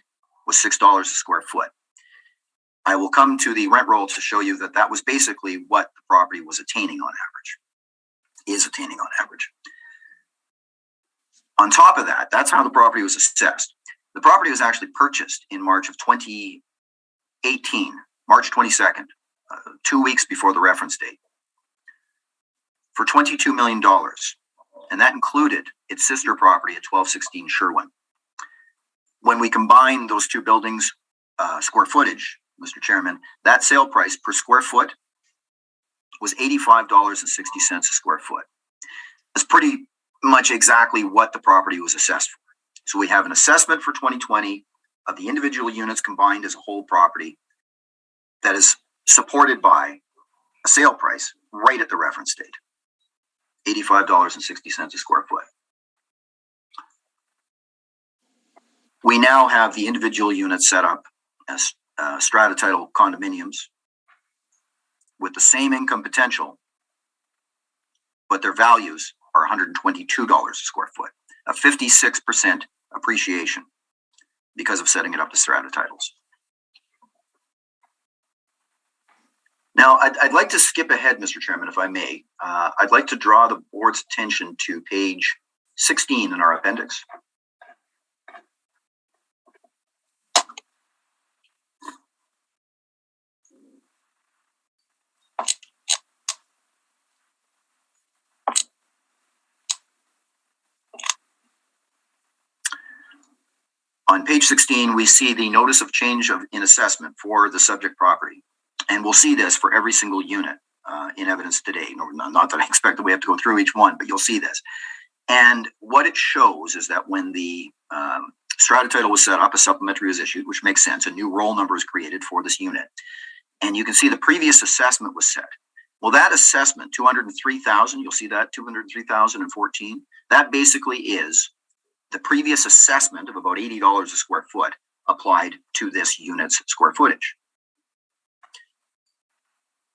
was $6 a square foot. I will come to the rent roll to show you that that was basically what the property was attaining on average, is attaining on average. On top of that, that's how the property was assessed. The property was actually purchased in March of 2018, March 22nd, 2 weeks before the reference date, for $22 million. And that included its sister property at 1216 Sherwin. When we combine those 2 buildings' square footage, Mr. Chairman, that sale price per square foot was $85.60 a square foot. That's pretty much exactly what the property was assessed for. So we have an assessment for 2020 of the individual units combined as a whole property that is supported by a sale price right at the reference date, $85.60 a square foot. We now have the individual units set up as strata title condominiums with the same income potential, but their values are $122 a square foot, a 56% appreciation because of setting it up as strata titles. Now, I'd like to skip ahead, Mr. Chairman, if I may. I'd like to draw the board's attention to page 16 in our appendix. On page 16, we see the notice of change in assessment for the subject property. And we'll see this for every single unit in evidence today. Not that I expect that we have to go through each one, but you'll see this. And what it shows is that when the strata title was set up, a supplementary was issued, which makes sense. A new roll number is created for this unit. And you can see the previous assessment was set. Well, that assessment, 203,000, you'll see that, 203,014, that basically is the previous assessment of about $80 a square foot applied to this unit's square footage.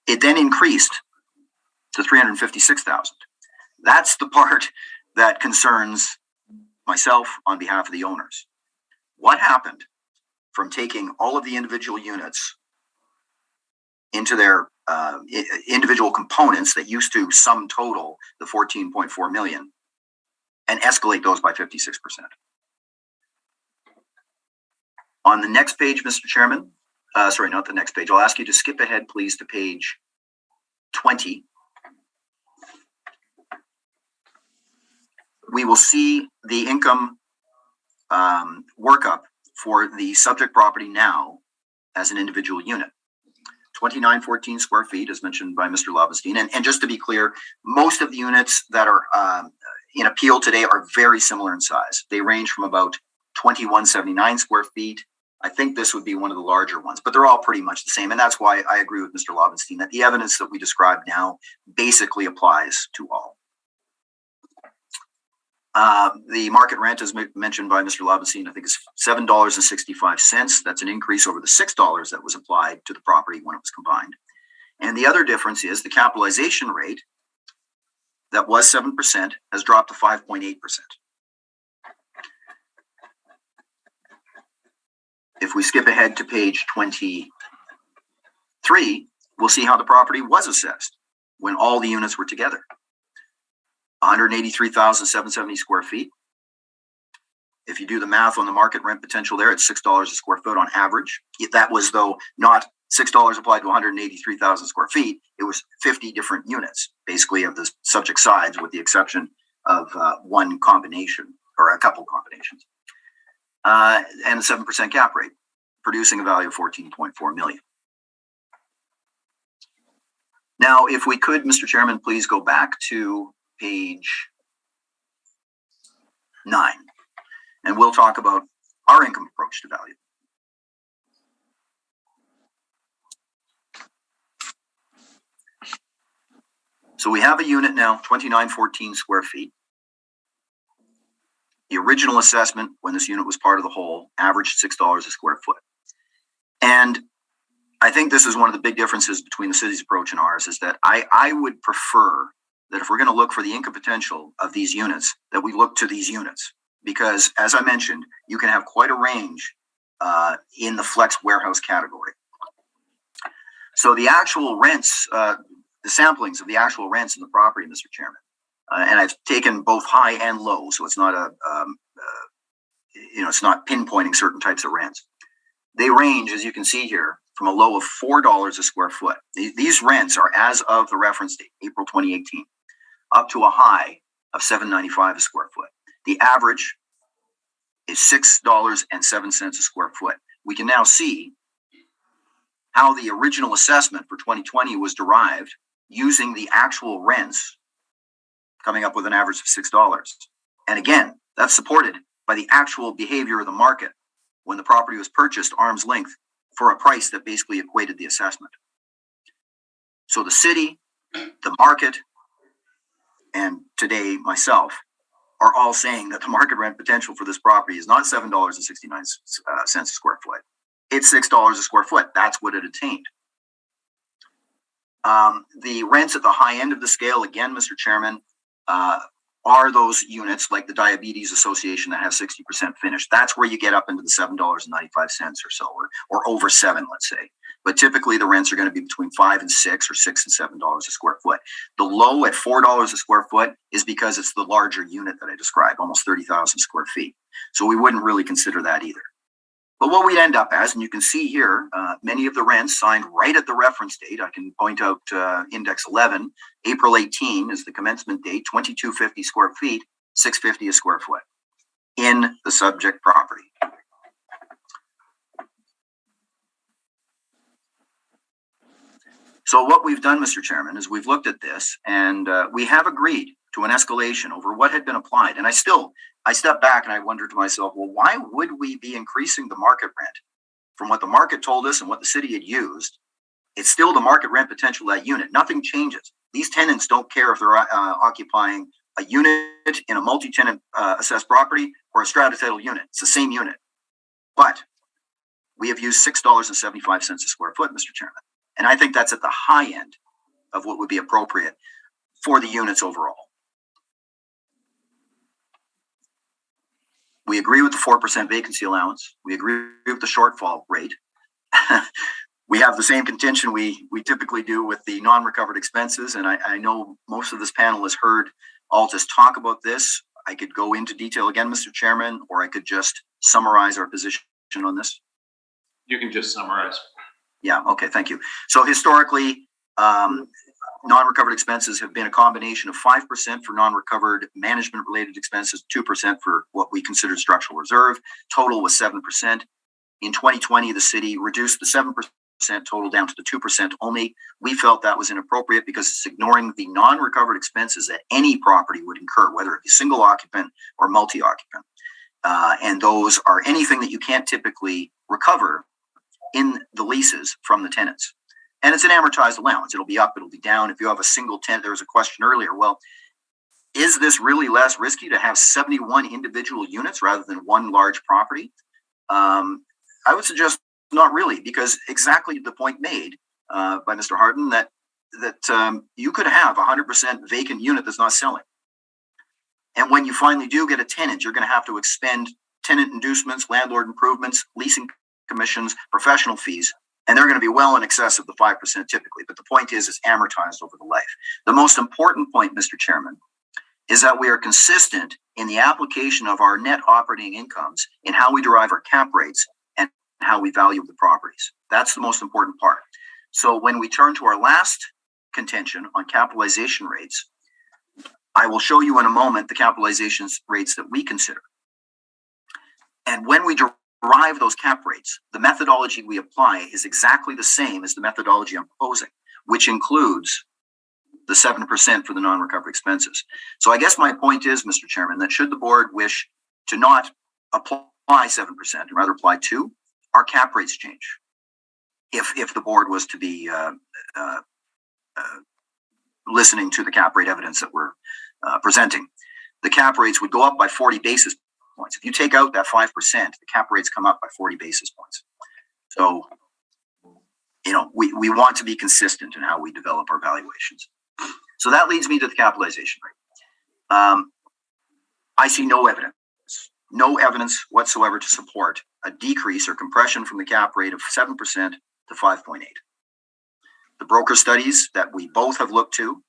It then increased to 356,000. That's the part that concerns myself on behalf of the owners. What happened from taking all of the individual units into their individual components that used to sum total the 14.4 million and escalate those by 56%? On the next page, Mr. Chairman, sorry, not the next page. I'll ask you to skip ahead, please, to page 20. We will see the income workup for the subject property now as an individual unit. 2914 square feet, as mentioned by Mr. Lobenstein. And just to be clear, most of the units that are in appeal today are very similar in size. They range from about 2179 square feet. I think this would be one of the larger ones, but they're all pretty much the same. And that's why I agree with Mr. Lobenstein that the evidence that we describe now basically applies to all. The market rent, as mentioned by Mr. Lobenstein, I think is $7.65. That's an increase over the $6 that was applied to the property when it was combined. And the other difference is the capitalization rate that was 7% has dropped to 5.8%. If we skip ahead to page 23, we'll see how the property was assessed when all the units were together. 183,770 square feet. If you do the math on the market rent potential there, it's $6 a square foot on average. That was, though, not $6 applied to 183,000 square feet. It was 50 different units, basically, of the subject sides, with the exception of one combination or a couple combinations. And a 7% cap rate, producing a value of 14.4 million. Now, if we could, Mr. Chairman, please go back to page 9, and we'll talk about our income approach to value. So we have a unit now, 2914 square feet. The original assessment, when this unit was part of the whole, averaged $6 a square foot. And I think this is one of the big differences between the city's approach and ours, is that I would prefer that if we're going to look for the income potential of these units, that we look to these units. Because, as I mentioned, you can have quite a range in the flex warehouse category. So the actual rents, the samplings of the actual rents in the property, Mr. Chairman, and I've taken both high and low, so it's not it's not pinpointing certain types of rents. They range, as you can see here, from a low of $4 a square foot. These rents are as of the reference date, April 2018, up to a high of $7.95 a square foot. The average is $6.07 a square foot. We can now see how the original assessment for 2020 was derived using the actual rents, coming up with an average of $6. And again, that's supported by the actual behavior of the market when the property was purchased arm's length for a price that basically equated the assessment. So the city, the market, and today myself are all saying that the market rent potential for this property is not $7.69 a square foot. It's $6 a square foot. That's what it attained. The rents at the high end of the scale, again, Mr. Chairman, are those units like the Diabetes Association that have 60% finished. That's where you get up into the $7.95 or so, or over $7, let's say. But typically the rents are going to be between $5 and $6 or $6 and $7 a square foot. The low at $4 a square foot is because it's the larger unit that I described, almost 30,000 square feet. So we wouldn't really consider that either. But what we'd end up as, and you can see here, many of the rents signed right at the reference date. I can point out Index 11, April 18 is the commencement date, 2250 square feet, $650 a square foot in the subject property. So what we've done, Mr. Chairman, is we've looked at this and we have agreed to an escalation over what had been applied. And I step back and I wonder to myself, well, why would we be increasing the market rent from what the market told us and what the city had used? It's still the market rent potential of that unit. Nothing changes. These tenants don't care if they're occupying a unit in a multi-tenant assessed property or a strata title unit. It's the same unit. But we have used $6.75 a square foot, Mr. Chairman. And I think that's at the high end of what would be appropriate for the units overall. We agree with the 4% vacancy allowance. We agree with the shortfall rate. We have the same contention we typically do with the non-recovered expenses. And I know most of this panel has heard Altus talk about this. I could go into detail again, Mr. Chairman, or I could just summarize our position on this.
You can just summarize.
Yeah, okay, thank you. So historically, non-recovered expenses have been a combination of 5% for non-recovered management-related expenses, 2% for what we considered structural reserve. Total was 7%. In 2020, the city reduced the 7% total down to the 2% only. We felt that was inappropriate because it's ignoring the non-recovered expenses that any property would incur, whether it be single occupant or multi-occupant. And those are anything that you can't typically recover in the leases from the tenants. And it's an amortized allowance. It'll be up, it'll be down. If you have a single tenant, there was a question earlier, well, is this really less risky to have 71 individual units rather than one large property? I would suggest not really, because exactly the point made by Mr. Harden that you could have a 100% vacant unit that's not selling. And when you finally do get a tenant, you're going to have to expend tenant inducements, landlord improvements, leasing commissions, professional fees, and they're going to be well in excess of the 5% typically. But the point is, it's amortized over the life. The most important point, Mr. Chairman, is that we are consistent in the application of our net operating incomes in how we derive our cap rates and how we value the properties. That's the most important part. So when we turn to our last contention on capitalization rates, I will show you in a moment the capitalization rates that we consider. And when we derive those cap rates, the methodology we apply is exactly the same as the methodology I'm proposing, which includes the 7% for the non-recovered expenses. So I guess my point is, Mr. Chairman, that should the board wish to not apply 7% and rather apply 2%, our cap rates change. If the board was to be listening to the cap rate evidence that we're presenting, the cap rates would go up by 40 basis points. If you take out that 5%, the cap rates come up by 40 basis points. So, we want to be consistent in how we develop our valuations. So that leads me to the capitalization rate. I see no evidence whatsoever to support a decrease or compression from the cap rate of 7% to 5.8. The broker studies that we both have looked to,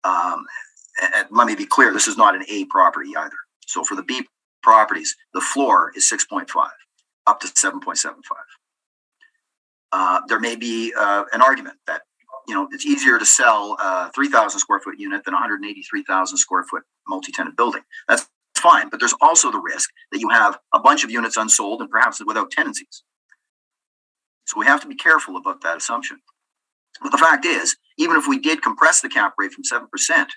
and let me be clear, this is not an A property either. So for the B properties, the floor is 6.5 up to 7.75. There may be an argument that it's easier to sell a 3,000 square foot unit than a 183,000 square foot multi-tenant building. That's fine, but there's also the risk that you have a bunch of units unsold and perhaps without tenancies. So we have to be careful about that assumption. But the fact is, even if we did compress the cap rate from 7%,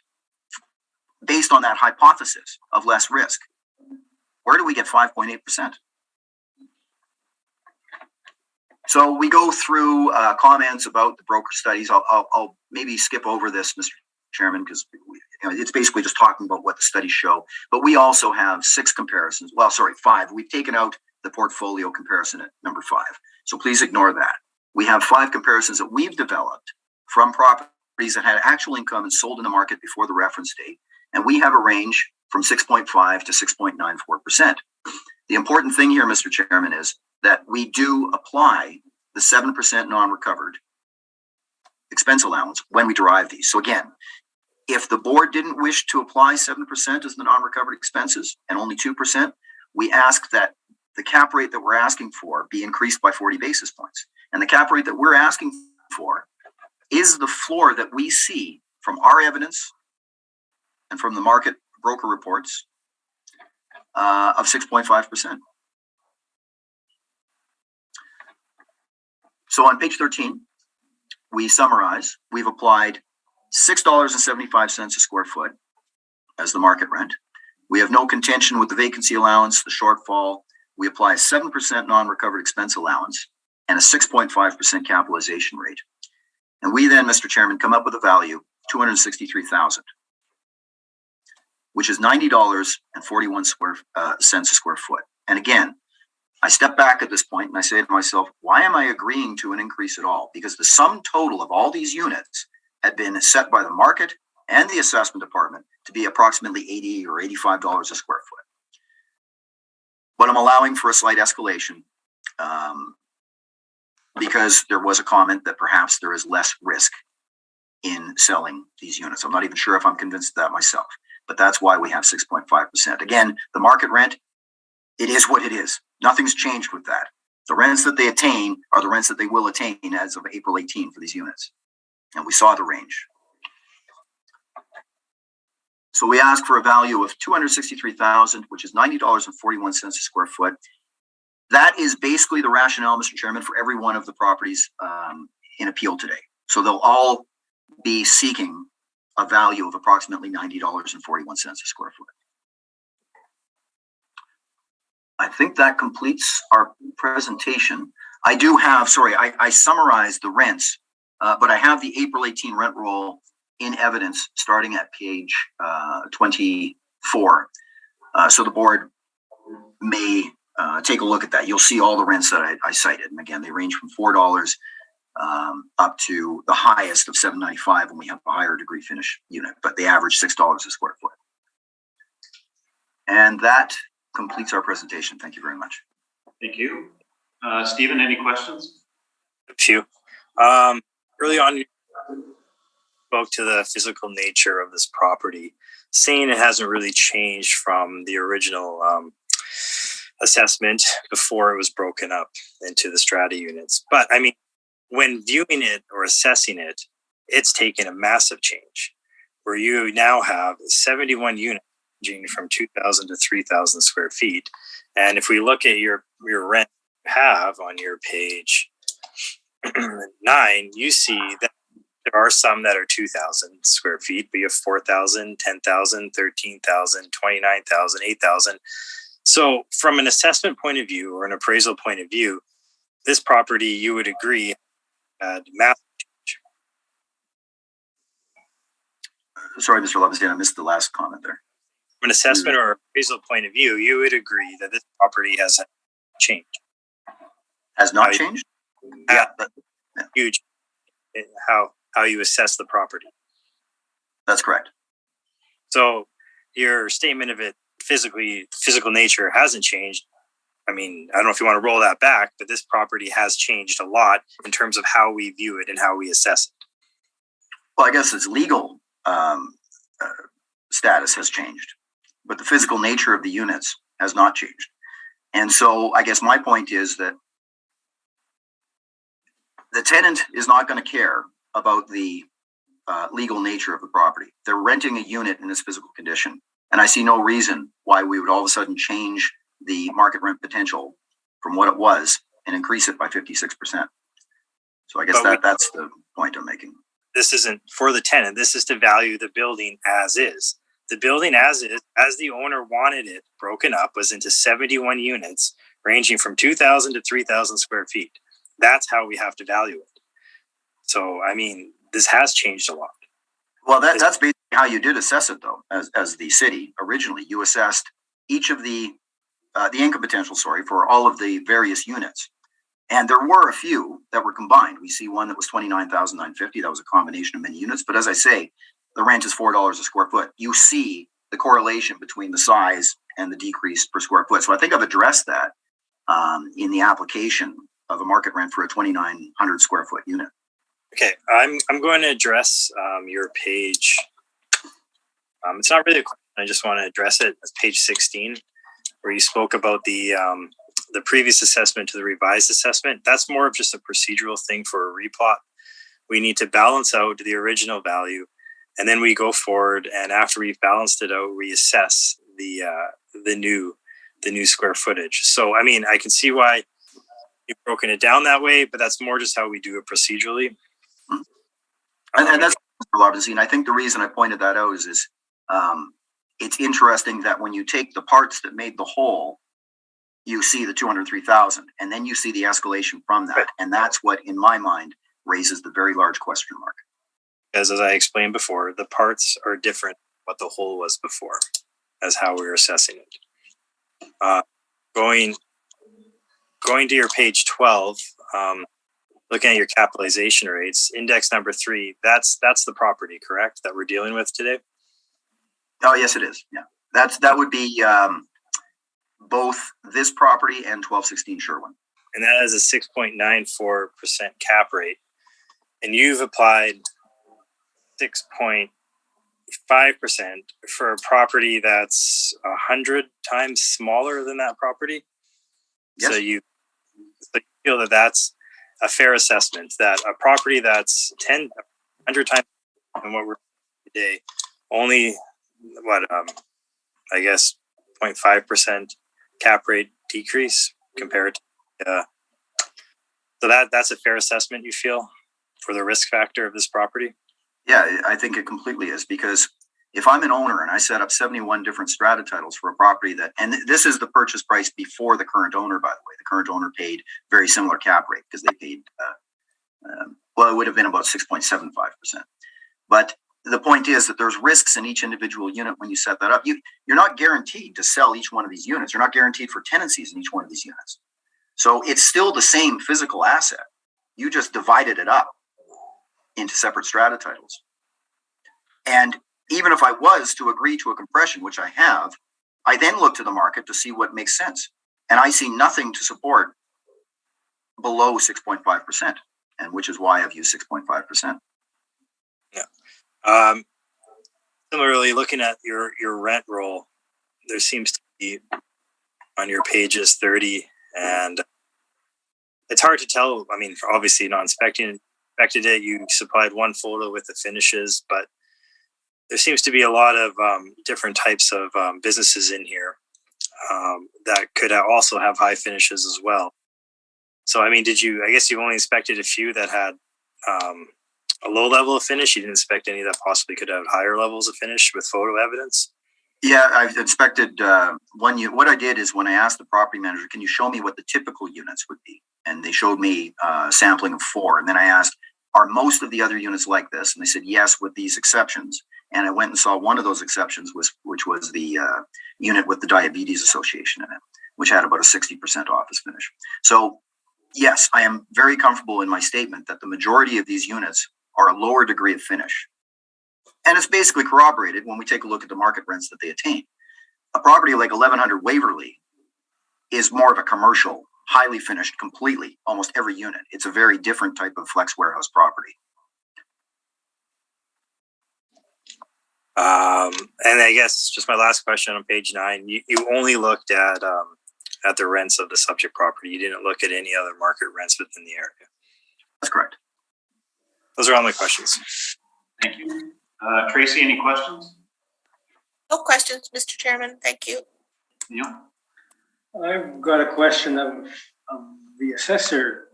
based on that hypothesis of less risk, where do we get 5.8%? So we go through comments about the broker studies. I'll maybe skip over this, Mr. Chairman, because it's basically just talking about what the studies show. But we also have 6 comparisons. Well, sorry, 5. We've taken out the portfolio comparison at number 5. So please ignore that. We have 5 comparisons that we've developed from properties that had actual income and sold in the market before the reference date. And we have a range from 6.5 to 6.94%. The important thing here, Mr. Chairman, is that we do apply the 7% non-recovered expense allowance when we derive these. So again, if the board didn't wish to apply 7% as the non-recovered expenses and only 2%, we ask that the cap rate that we're asking for be increased by 40 basis points. And the cap rate that we're asking for is the floor that we see from our evidence and from the market broker reports of 6.5%. So on page 13, we summarize, we've applied $6.75 a square foot as the market rent. We have no contention with the vacancy allowance, the shortfall. We apply a 7% non-recovered expense allowance and a 6.5% capitalization rate. And we then, Mr. Chairman, come up with a value, $263,000, which is $90.41 cents a square foot. And again, I step back at this point and I say to myself, why am I agreeing to an increase at all? Because the sum total of all these units had been set by the market and the assessment department to be approximately $80 or $85 a square foot. But I'm allowing for a slight escalation because there was a comment that perhaps there is less risk in selling these units. I'm not even sure if I'm convinced of that myself, but that's why we have 6.5%. Again, the market rent, it is what it is. Nothing's changed with that. The rents that they attain are the rents that they will attain as of April 18 for these units. And we saw the range. So we ask for a value of $263,000, which is $90.41 a square foot. That is basically the rationale, Mr. Chairman, for every one of the properties in appeal today. So they'll all be seeking a value of approximately $90.41 a square foot. I think that completes our presentation. I do have, sorry, I summarized the rents, but I have the April 18 rent roll in evidence starting at page 24. So the board may take a look at that. You'll see all the rents that I cited. And again, they range from $4 up to the highest of $7.95 when we have a higher degree finish unit, but they average $6 a square foot. And that completes our presentation. Thank you very much.
Thank you. Stephen, any questions?
A few. Early on, you spoke to the physical nature of this property, saying it hasn't really changed from the original assessment before it was broken up into the strata units. But I mean, when viewing it or assessing it, it's taken a massive change where you now have 71 units ranging from 2,000 to 3,000 square feet. And if we look at your rent you have on your page 9, you see that there are some that are 2,000 square feet, but you have 4,000, 10,000, 13,000, 29,000, 8,000. So from an assessment point of view or an appraisal point of view, this property, you would agree, had massive change.
Sorry, Mr. Levinstein, I missed the last comment there.
From an assessment or appraisal point of view, you would agree that this property has changed.
Has not changed?
Yeah. Huge. How you assess the property.
That's correct.
So your statement of it physical nature hasn't changed. I mean, I don't know if you want to roll that back, but this property has changed a lot in terms of how we view it and how we assess it.
Well, I guess its legal status has changed, but the physical nature of the units has not changed. And so I guess my point is that the tenant is not going to care about the legal nature of the property. They're renting a unit in its physical condition. And I see no reason why we would all of a sudden change the market rent potential from what it was and increase it by 56%. So I guess that's the point I'm making.
This isn't for the tenant. This is to value the building as is. The building as is, as the owner wanted it broken up, was into 71 units ranging from 2,000 to 3,000 square feet. that's how we have to value it. So, I mean, this has changed a lot.
Well, that's basically how you did assess it, though. As the city originally, you assessed each of the income potential, for all of the various units, and there were a few that were combined. We see one that was $29,950. That was a combination of many units. But as I say, the rent is $4 a square foot. You see the correlation between the size and the decrease per square foot. So I think I've addressed that in the application of a market rent for a 2,900 square foot unit.
Okay, I'm going to address your page. It's not really a question. I just want to address it. It's page 16, where you spoke about the previous assessment to the revised assessment. That's more of just a procedural thing for a replot. We need to balance out the original value, and then we go forward. And after we've balanced it out, we assess the new square footage. So, I mean, I can see why you've broken it down that way, but that's more just how we do it procedurally.
And that's Mr. Robinson. I think the reason I pointed that out is it's interesting that when you take the parts that made the whole, you see the 203,000, and then you see the escalation from that, and that's what, in my mind, raises the very large question mark.
As I explained before, the parts are different what the whole was before, as how we were assessing it. Going to your page 12, looking at your capitalization rates, index number 3, that's the property, correct, that we're dealing with today?
Oh, yes, it is. Yeah, that would be both this property and 1216 Sherwin.
And that is a 6.94% cap rate. And you've applied 6.5% for a property that's 100 times smaller than that property.
Yes.
So you feel that that's a fair assessment, that a property that's 100 times than what we're today, only I guess 0.5% cap rate decrease compared to so that's a fair assessment, you feel, for the risk factor of this property?
Yeah, I think it completely is, because if I'm an owner and I set up 71 different strata titles for a property and this is the purchase price before the current owner, by the way. The current owner paid very similar cap rate because they paid, it would have been about 6.75%. But the point is that there's risks in each individual unit when you set that up. You're not guaranteed to sell each one of these units. You're not guaranteed for tenancies in each one of these units. So it's still the same physical asset. You just divided it up into separate strata titles. And even if I was to agree to a compression, which I have, I then look to the market to see what makes sense. And I see nothing to support below 6.5%, and which is why I've used 6.5%.
Yeah. Similarly, looking at your rent roll, there seems to be on your pages 30, and it's hard to tell. I mean, obviously not inspected it. You supplied one photo with the finishes, but there seems to be a lot of different types of businesses in here that could also have high finishes as well. So, I mean, I guess you've only inspected a few that had a low level of finish. You didn't inspect any that possibly could have higher levels of finish with photo evidence?
Yeah, I've inspected one unit. What I did is when I asked the property manager, can you show me what the typical units would be? And they showed me a sampling of 4. And then I asked, are most of the other units like this? And they said, yes, with these exceptions. And I went and saw one of those exceptions, which was the unit with the Diabetes Association in it, which had about a 60% office finish. So, yes, I am very comfortable in my statement that the majority of these units are a lower degree of finish. And it's basically corroborated when we take a look at the market rents that they attain. A property like 1100 Waverly is more of a commercial, highly finished completely, almost every unit. It's a very different type of flex warehouse property.
And I guess just my last question on page 9, you only looked at the rents of the subject property. You didn't look at any other market rents within the area.
That's correct.
Those are all my questions.
Thank you. Tracy, any questions?
No questions, Mr. Chairman. Thank you.
Yeah.
I've got a question of the assessor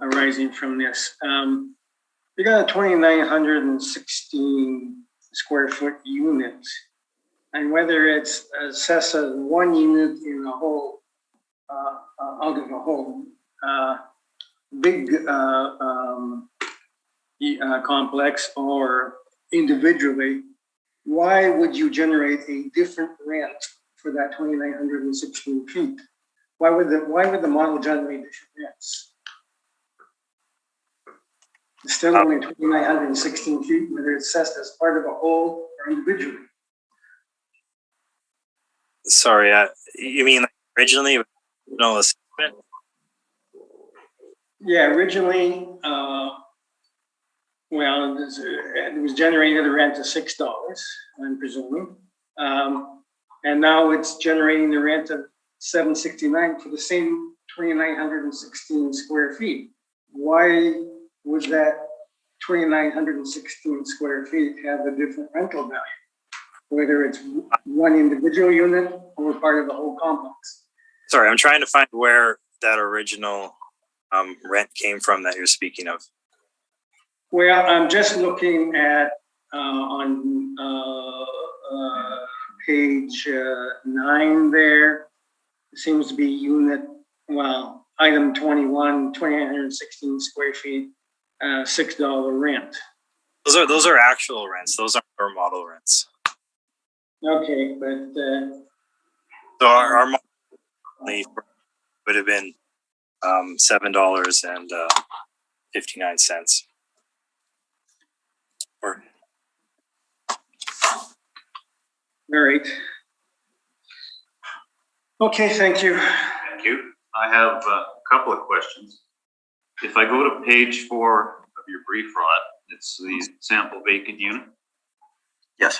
arising from this. You got a 2,916 square foot unit, and whether it's assessed as one unit in a whole, out of a whole big complex or individually, why would you generate a different rent for that 2,916 feet? Why would the model generate different rents? It's still only 2,916 feet, whether it's assessed as part of a whole or individually.
Sorry, you mean like originally no assessment?
Yeah, originally, well, it was generating the rent of $6, I'm presuming. And now it's generating the rent of $769 for the same 2,916 square feet. Why would that 2,916 square feet have a different rental value? Whether it's one individual unit or part of the whole complex.
Sorry, I'm trying to find where that original rent came from that you're speaking of.
Well, I'm just looking at on page 9 there. It seems to be unit, well, item 21, 2,916 square feet, $6 rent.
Those are actual rents. Those aren't our model rents.
Okay, but
So our model would have been $7.59. Or
all right. Okay, thank you.
Thank you. I have a couple of questions. If I go to page 4 of your brief, Rod, it's the sample vacant unit.
Yes.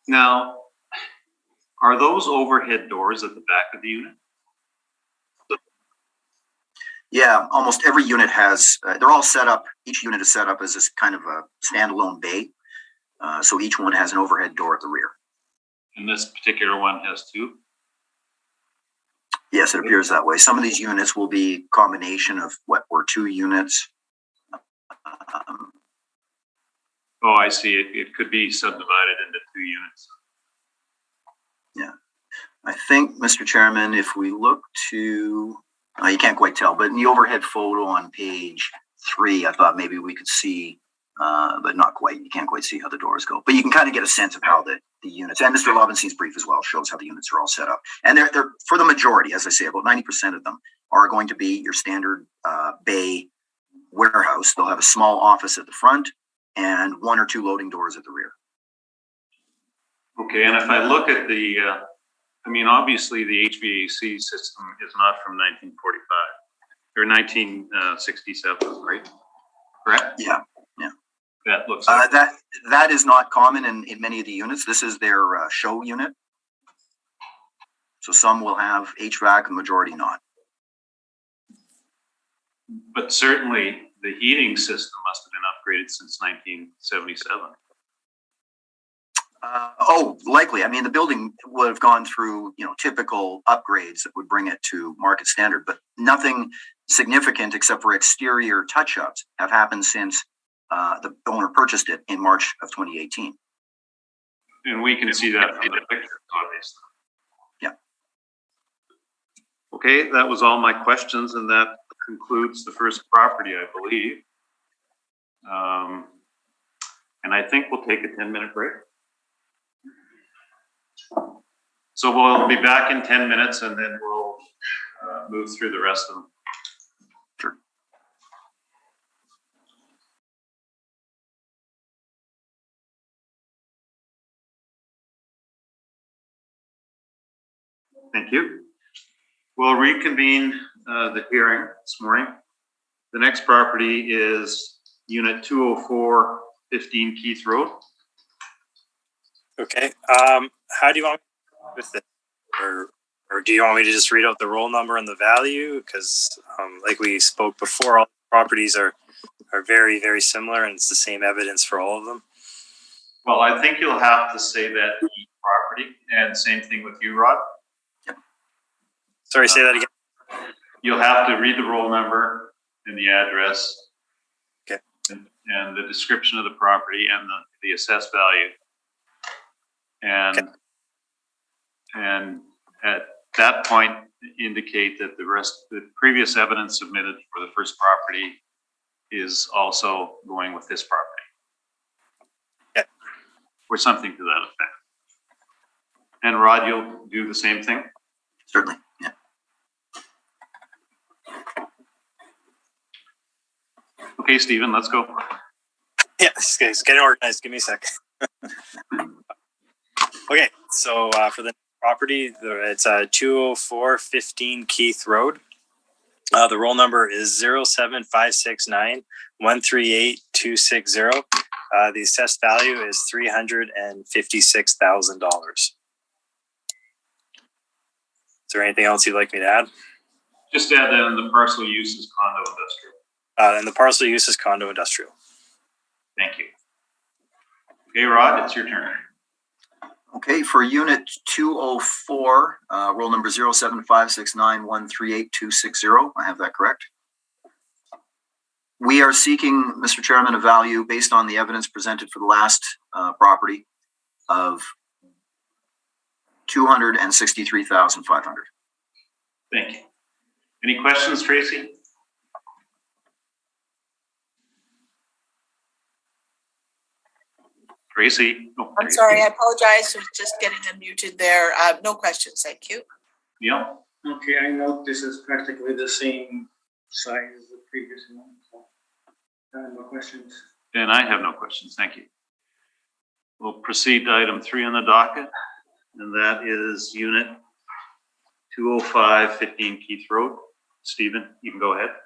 Now, are those overhead doors at the back of the unit?
Yeah, almost every unit has, they're all set up, each unit is set up as this kind of a standalone bay. So each one has an overhead door at the rear.
And this particular one has 2?
Yes, it appears that way. Some of these units will be combination of what were 2 units.
Oh, I see. It could be subdivided into 2 units.
Yeah, I think, Mr. Chairman, if we look to, you can't quite tell, but in the overhead photo on page 3, I thought maybe we could see, but not quite. You can't quite see how the doors go, but you can kind of get a sense of how the units, and Mr. Lobenstein's brief as well shows how the units are all set up. And they're for the majority, as I say, about 90% of them are going to be your standard bay warehouse. They'll have a small office at the front and 1 or 2 loading doors at the rear.
Okay, and if I look at the, I mean, obviously the HVAC system is not from 1945 or 1967, right? Correct?
Yeah.
That looks like
that is not common in many of the units. This is their show unit. So some will have HVAC, the majority not.
But certainly the heating system must have been upgraded since 1977.
Likely. I mean, the building would have gone through, typical upgrades that would bring it to market standard, but nothing significant except for exterior touch-ups have happened since the owner purchased it in March of 2018.
And we can see that from the pictures, obviously.
Yeah.
Okay, that was all my questions, and that concludes the first property, I believe. And I think we'll take a 10-minute break. So we'll be back in 10 minutes, and then we'll move through the rest of them.
Sure.
Thank you. We'll reconvene the hearing this morning. The next property is Unit 204, 15 Keith Road.
okay. How do you want me with it? Or do you want me to just read out the roll number and the value? Because like we spoke before, all properties are very, very similar, and it's the same evidence for all of them.
Well, I think you'll have to say that each property, and same thing with you, Rod.
Sorry, say that again.
You'll have to read the roll number and the address.
Okay.
And the description of the property and the assessed value. And,
okay.
And at that point, indicate that the previous evidence submitted for the first property is also going with this property.
Yeah.
Or something to that effect. And Rod, you'll do the same thing?
Certainly, yeah.
Okay, Stephen, let's go.
Yeah, this guy's getting organized. Give me a second. Okay, so for the property, it's 20415 Keith Road. The roll number is 07569 138 The assessed value is $356,000. Is there anything else you'd like me to add?
Just add that the parcel use is condo industrial.
And the parcel use is condo industrial.
Thank you. Okay, Rod, it's your turn.
Okay, for unit 204, roll number 07569138260. I have that correct. We are seeking, Mr. Chairman, a value based on the evidence presented for the last property of $263,500.
Thank you. Any questions, Tracy? Tracy? Oh,
I'm sorry, I apologize. I was just getting unmuted there. No questions, thank you.
Neil?
Okay, I note this is practically the same size as the previous one, so I have no questions.
And I have no questions. Thank you. We'll proceed to item 3 on the docket, and that is unit 20515 Keith Road. Stephen, you can go ahead.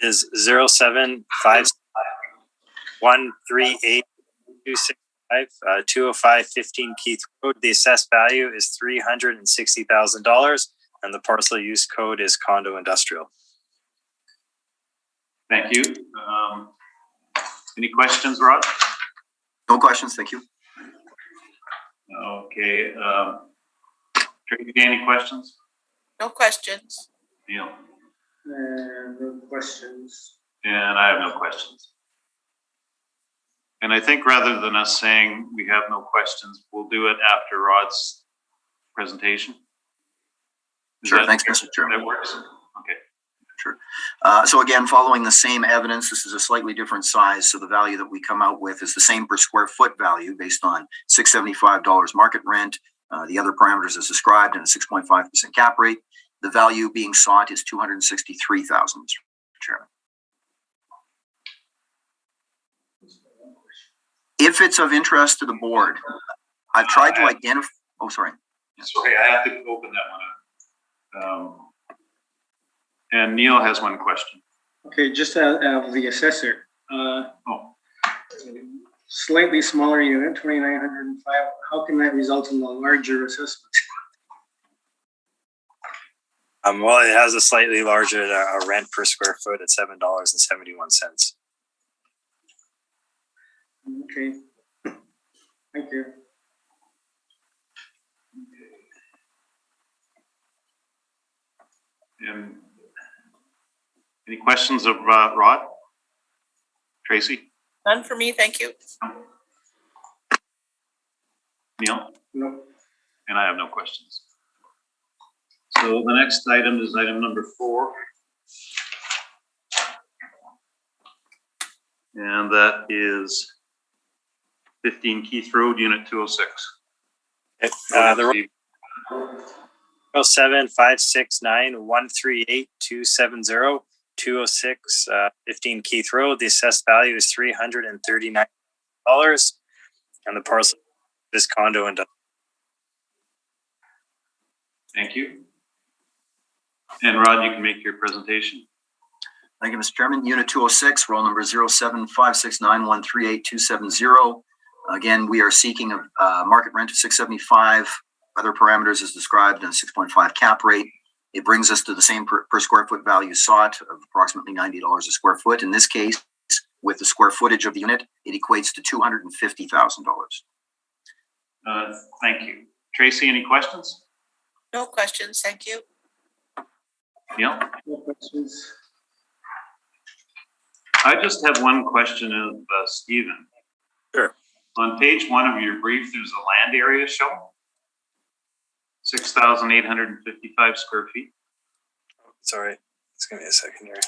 This
Is 0756138 20515 Keith Road. The assessed value is $360,000, and the parcel use code is condo industrial.
Thank you. Any questions, Rod?
No questions, thank you.
Okay. Tracy, any questions?
No questions.
Neil?
no questions.
And I have no questions. And I think rather than us saying we have no questions, we'll do it after Rod's presentation.
Sure, thanks, Mr. Chairman.
That works? Okay.
Sure. So again, following the same evidence, this is a slightly different size. So the value that we come out with is the same per square foot value based on $675 market rent. The other parameters as described in a 6.5% cap rate. The value being sought is $263,000, Mr. Chairman. If it's of interest to the board, I've tried to identify, oh, sorry.
Sorry, I have to open that one up. And Neil has one question.
Okay, just of the assessor. Slightly smaller unit, 2,905. How can that result in a larger assessment?
Well, it has a slightly larger rent per square foot at $7.71.
Okay, thank you.
And any questions of Rod? Tracy?
None for me, thank you.
Neil?
No.
And I have no questions. So the next item is item number 4. And that is 15 Keith Road, Unit 206.
The 07569138270 206 15 Keith Road. The assessed value is $339, and the parcel is condo and.
Thank you. And Rod, you can make your presentation.
Thank you, Mr. Chairman. Unit 206, roll number 07569138270. Again, we are seeking a market rent of $675. Other parameters as described in a 6.5 cap rate. It brings us to the same per square foot value sought of approximately $90 a square foot. In this case, with the square footage of the unit, it equates to $250,000.
Thank you. Tracy, any questions?
No questions, thank you.
Neil?
No questions.
I just have one question of Stephen.
Sure.
On page 1 of your brief, there's a land area shown. 6,855 square feet.
Sorry, just give me a second here.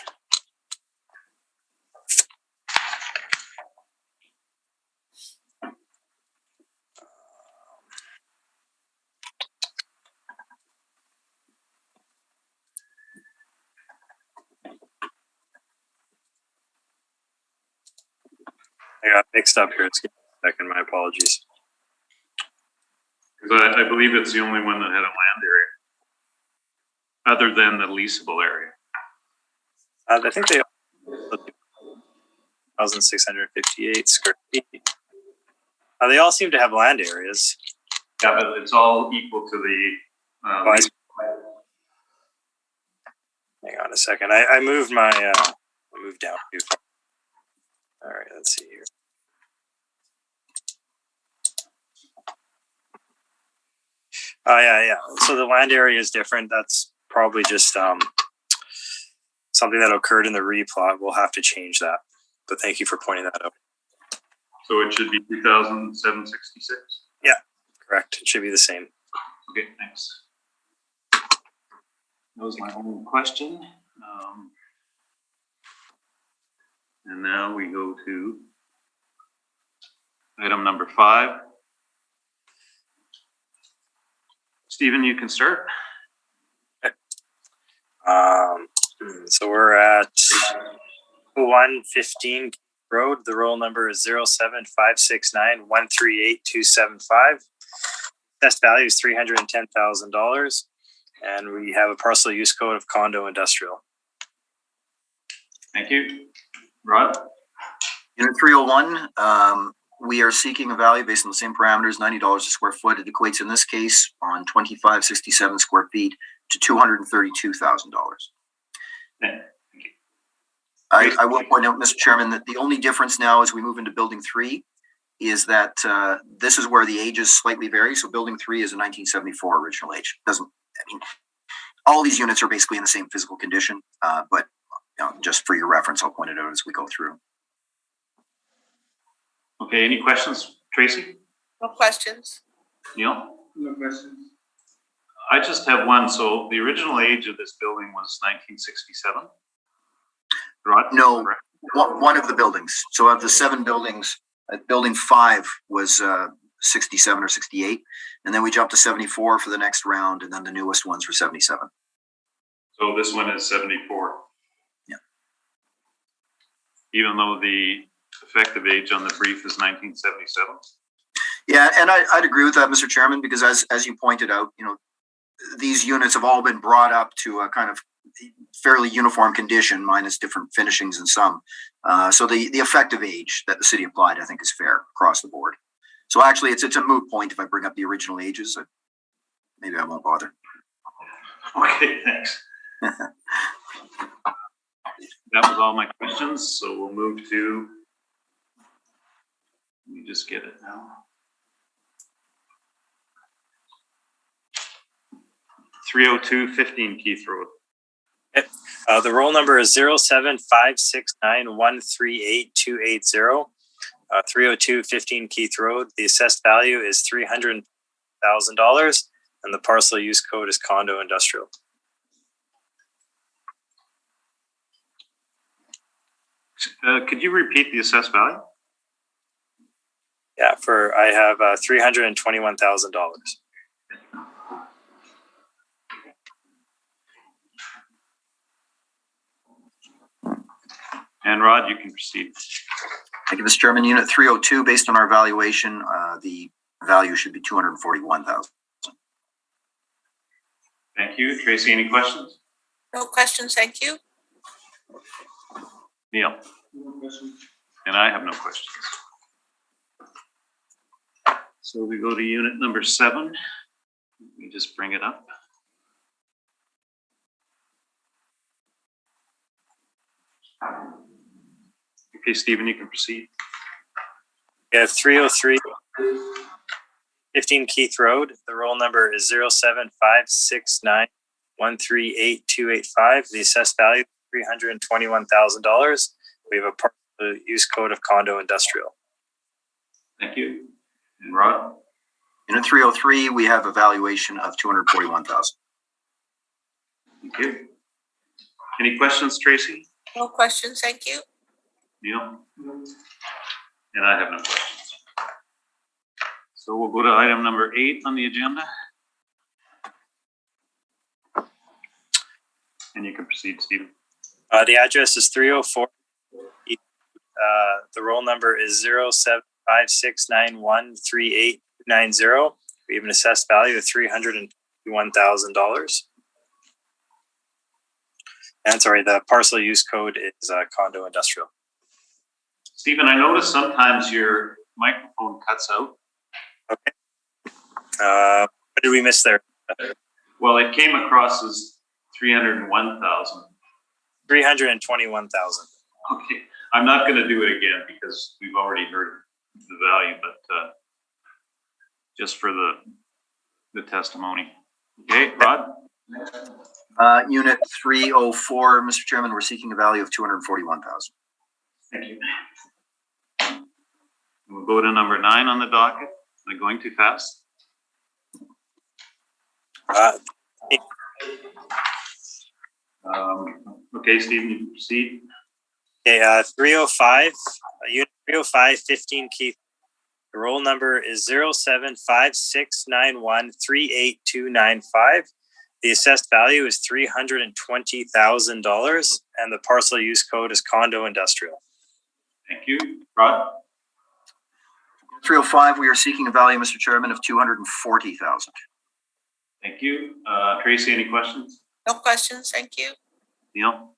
I got mixed up here. It's give me a second. My apologies.
Because I believe it's the only one that had a land area, other than the leasable area.
I think they 1,658 square feet. They all seem to have land areas.
Yeah, but it's all equal to the.
Hang on a second. I moved my. I moved down too far. All right, let's see here. Yeah. So the land area is different. That's probably just something that occurred in the replot. We'll have to change that. But thank you for pointing that out.
So it should be 2,766?
Yeah, correct. It should be the same.
Okay, thanks. That was my only question. And now we go to item number 5. Stephen, you can start.
So we're at 115 Road. The roll number is 07569138275. Test value is $310,000, and we have a parcel use code of condo industrial.
Thank you. Rod?
Unit 301, we are seeking a value based on the same parameters, $90 a square foot. It equates in this case on 2,567 square feet to $232,000.
Yeah.
I will point out, Mr. Chairman, that the only difference now as we move into building 3 is that this is where the ages slightly vary. So building 3 is a 1974 original age. All these units are basically in the same physical condition, but just for your reference, I'll point it out as we go through.
Okay, any questions, Tracy?
No questions.
Neil?
No questions.
I just have one. So the original age of this building was 1967? Rod?
No, one of the buildings. So of the 7 buildings, building 5 was 67 or 68. And then we jumped to 74 for the next round. And then the newest ones were 77.
So this one is 74?
Yeah.
Even though the effective age on the brief is 1977?
Yeah, and I'd agree with that, Mr. Chairman, because as you pointed out, these units have all been brought up to a kind of fairly uniform condition, minus different finishings in some. So the effective age that the city applied, I think, is fair across the board. So actually, it's a moot point if I bring up the original ages. Maybe I won't bother.
Okay, thanks. That was all my questions, so we'll move to. Let me just get it now. 302 15 Keith Road.
The roll number is 07569138280. 302 15 Keith Road. The assessed value is $300,000, and the parcel use code is condo industrial.
Could you repeat the assessed value?
Yeah, I have $321,000.
And Rod, you can proceed.
Thank you, Mr. Chairman. Unit 302, based on our valuation, the value should be $241,000.
Thank you. Tracy, any questions?
No questions, thank you.
Neil?
No questions.
And I have no questions. So we go to unit number 7. Let me just bring it up. Okay, Stephen, you can proceed.
We have 303 15 Keith Road. The roll number is 07569138285. The assessed value $321,000. We have a parcel use code of condo industrial.
Thank you. And Rod?
Unit 303, we have a valuation of 241,000.
Thank you. Any questions, Tracy?
No questions, thank you.
Neil? And I have no questions. So we'll go to item number 8 on the agenda. And you can proceed, Stephen.
The address is 304. The roll number is 0756913890. We have an assessed value of $351,000. And sorry, the parcel use code is condo industrial.
Stephen, I notice sometimes your microphone cuts out.
Okay. What did we miss there?
Well, it came across as 301,000.
321,000.
Okay, I'm not going to do it again because we've already heard the value, but just for the testimony. Okay, Rod?
Unit 304, Mr. Chairman, we're seeking a value of 241,000.
Thank you. We'll go to number 9 on the docket. Am I going too fast? Okay, Stephen, you can proceed.
Okay, 305, unit 305, 15 Keith. The roll number is 0756913825. The assessed value is $320,000, and the parcel use code is condo industrial.
Thank you. Rod?
305, we are seeking a value, Mr. Chairman, of 240,000.
Thank you. Tracy, any questions?
No questions, thank you.
Neil?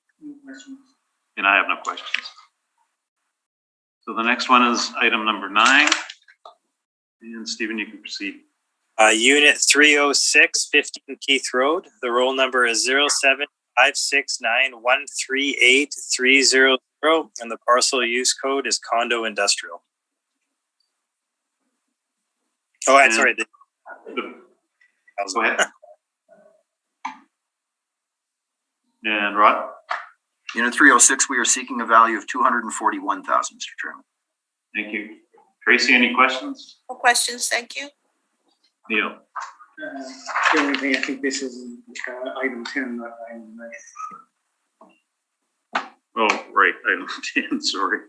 And I have no questions. So the next one is item number 9. And Stephen, you can proceed.
Unit 306, 15 Keith Road. The roll number is 0756913830, and the parcel use code is condo industrial. Oh, and sorry.
Go ahead. And Rod?
Unit 306, we are seeking a value of 241,000, Mr. Chairman.
Thank you. Tracy, any questions?
No questions, thank you.
Neil?
The only thing, I think this is item 10, not item 9.
Oh, right, item 10, sorry.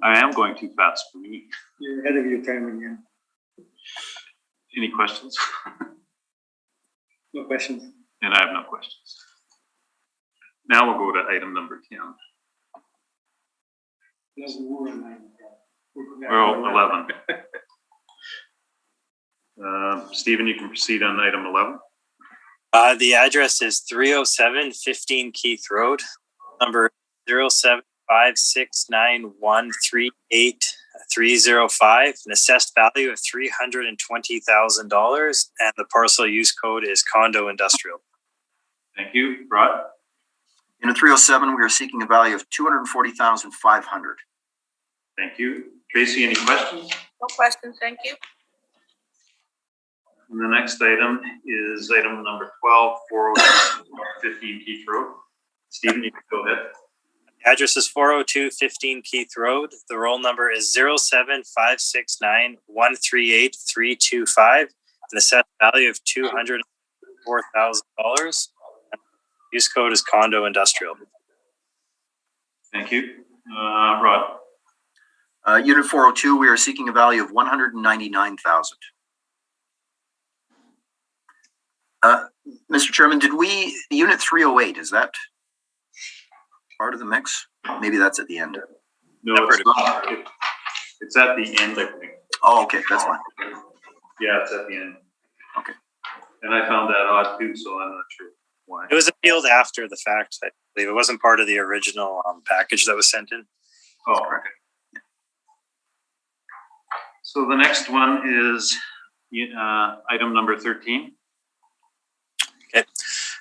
I am going too fast for me.
You're ahead of your time again.
Any questions?
No questions.
And I have no questions. Now we'll go to item number 10. Well, 11. Stephen, you can proceed on item 11.
The address is 307 15 Keith Road, number 0756913830, an assessed value of $320,000, and the parcel use code is condo industrial.
Thank you. Rod?
Unit 307, we are seeking a value of 240,500.
Thank you. Tracy, any questions?
No questions, thank you.
And the next item is item number 12, 402 15 Keith Road. Stephen, you can go ahead.
The address is 402 15 Keith Road. The roll number is 0756913830, an assessed value of $204,000. Use code is condo industrial.
Thank you. Rod?
Unit 402, we are seeking a value of 199,000. Mr. Chairman, Unit 308, is that part of the mix? Maybe that's at the end.
No, it's not. It's at the end, I think.
Oh, okay, that's fine.
Yeah, it's at the end.
Okay.
And I found that odd too, so I'm not sure why.
It was appealed after the fact, I believe. It wasn't part of the original package that was sent in.
Oh, okay. So the next one is item number 13.
Okay.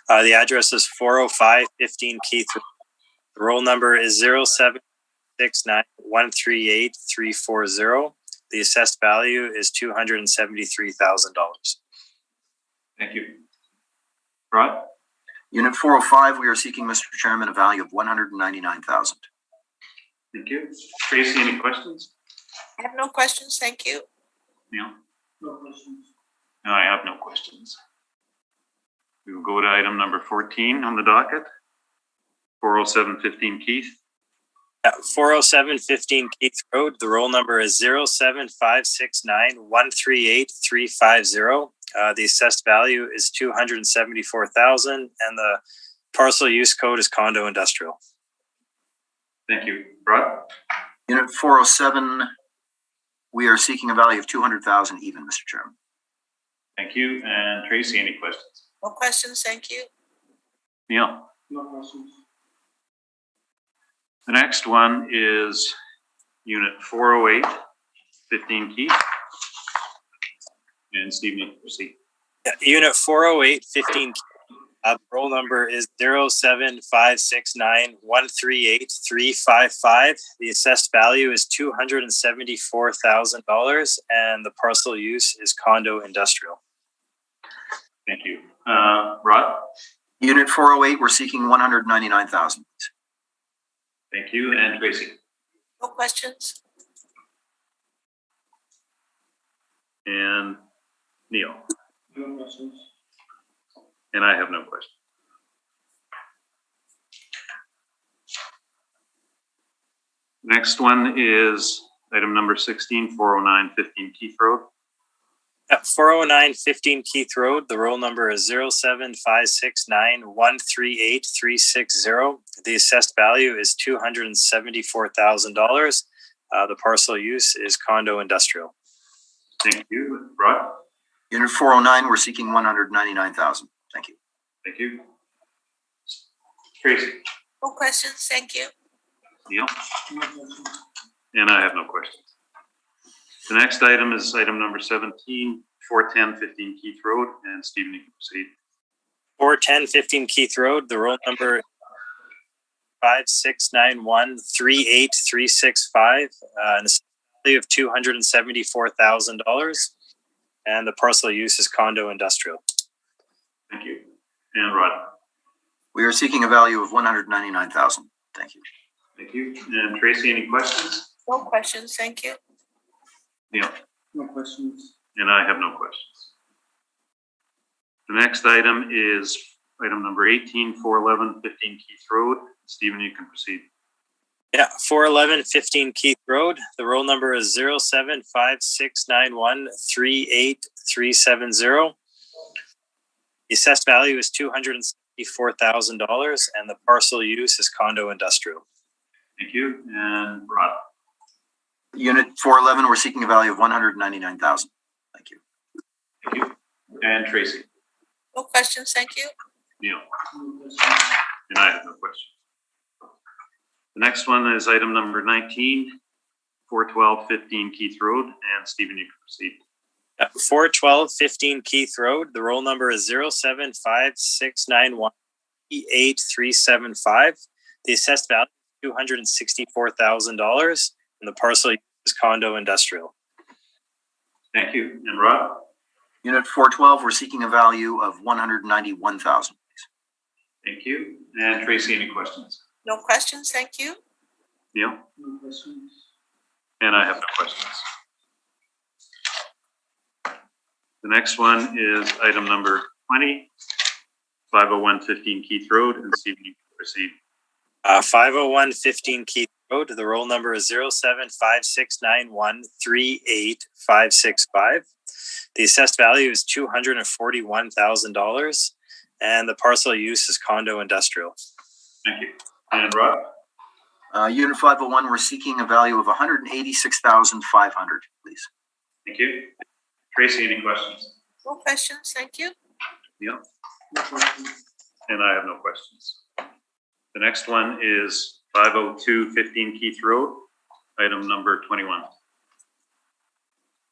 The address is 405 15 Keith. The roll number is 0769138340. The assessed value is $273,000.
Thank you. Rod?
Unit 405, we are seeking, Mr. Chairman, a value of 199,000.
Thank you. Tracy, any questions?
I have no questions, thank you.
Neil?
No questions.
No, I have no questions. We will go to item number 14 on the docket. 40715 Keith.
40715 Keith Road. The roll number is 07569138350. The assessed value is $274,000 and the parcel use code is condo industrial.
Thank you. Rod?
Unit 407, we are seeking a value of 200,000 even, Mr. Chairman.
Thank you. And Tracy, any questions?
No questions, thank you.
Neil?
No questions.
The next one is unit 40815 Keith. And Stephen, you can proceed.
Unit 40815 the roll number is 07569138355. The assessed value is $274,000 and the parcel use is condo industrial.
Thank you. Rod?
Unit 408, we're seeking 199,000.
Thank you. And Tracy?
No questions.
And Neil?
No questions.
And I have no question. Next one is item number 16, 40915 Keith Road.
At 40915 Keith Road, the roll number is 07569138360. The assessed value is $274,000. The parcel use is condo industrial.
Thank you. Rod?
Unit 409, we're seeking 199,000. Thank you.
Thank you. Tracy?
No questions, thank you.
Neil?
No questions.
And I have no questions. The next item is item number 17, 41015 Keith Road. And Stephen, you can proceed.
41015 Keith Road, the roll number is 56913835, and the value of $274,000, and the parcel use is condo industrial.
Thank you. And Rod?
We are seeking a value of 199,000. Thank you.
Thank you. And Tracy, any questions?
No questions, thank you.
Neil?
No questions.
And I have no questions. The next item is item number 18, 41115 Keith Road. Stephen, you can proceed.
41115 Keith Road. The roll number is 07569138370. The assessed value is $274,000 and the parcel use is condo industrial.
Thank you. And Rod?
Unit 411, we're seeking a value of 199,000. Thank you.
Thank you. And Tracy?
No questions, thank you.
Neil?
No questions.
And I have no questions. The next one is item number 19, 41215 Keith Road. And Stephen, you can proceed.
41215 Keith Road. The roll number is 07569138375. The assessed value is $264,000 and the parcel is condo industrial.
Thank you. And Rod?
Unit 412, we're seeking a value of 191,000.
Thank you. And Tracy, any questions?
No questions, thank you.
Neil?
No questions.
And I have no questions. The next one is item number 20, 50115 Keith Road. And Stephen, you can proceed.
50115 Keith Road. The roll number is 07569138565. The assessed value is $241,000 and the parcel use is condo industrial.
Thank you. And Rod?
Unit 501, we're seeking a value of 186,500, please.
Thank you. Tracy, any questions?
No questions, thank you.
Neil?
No questions.
And I have no questions. The next one is 50215 Keith Road, item number 21.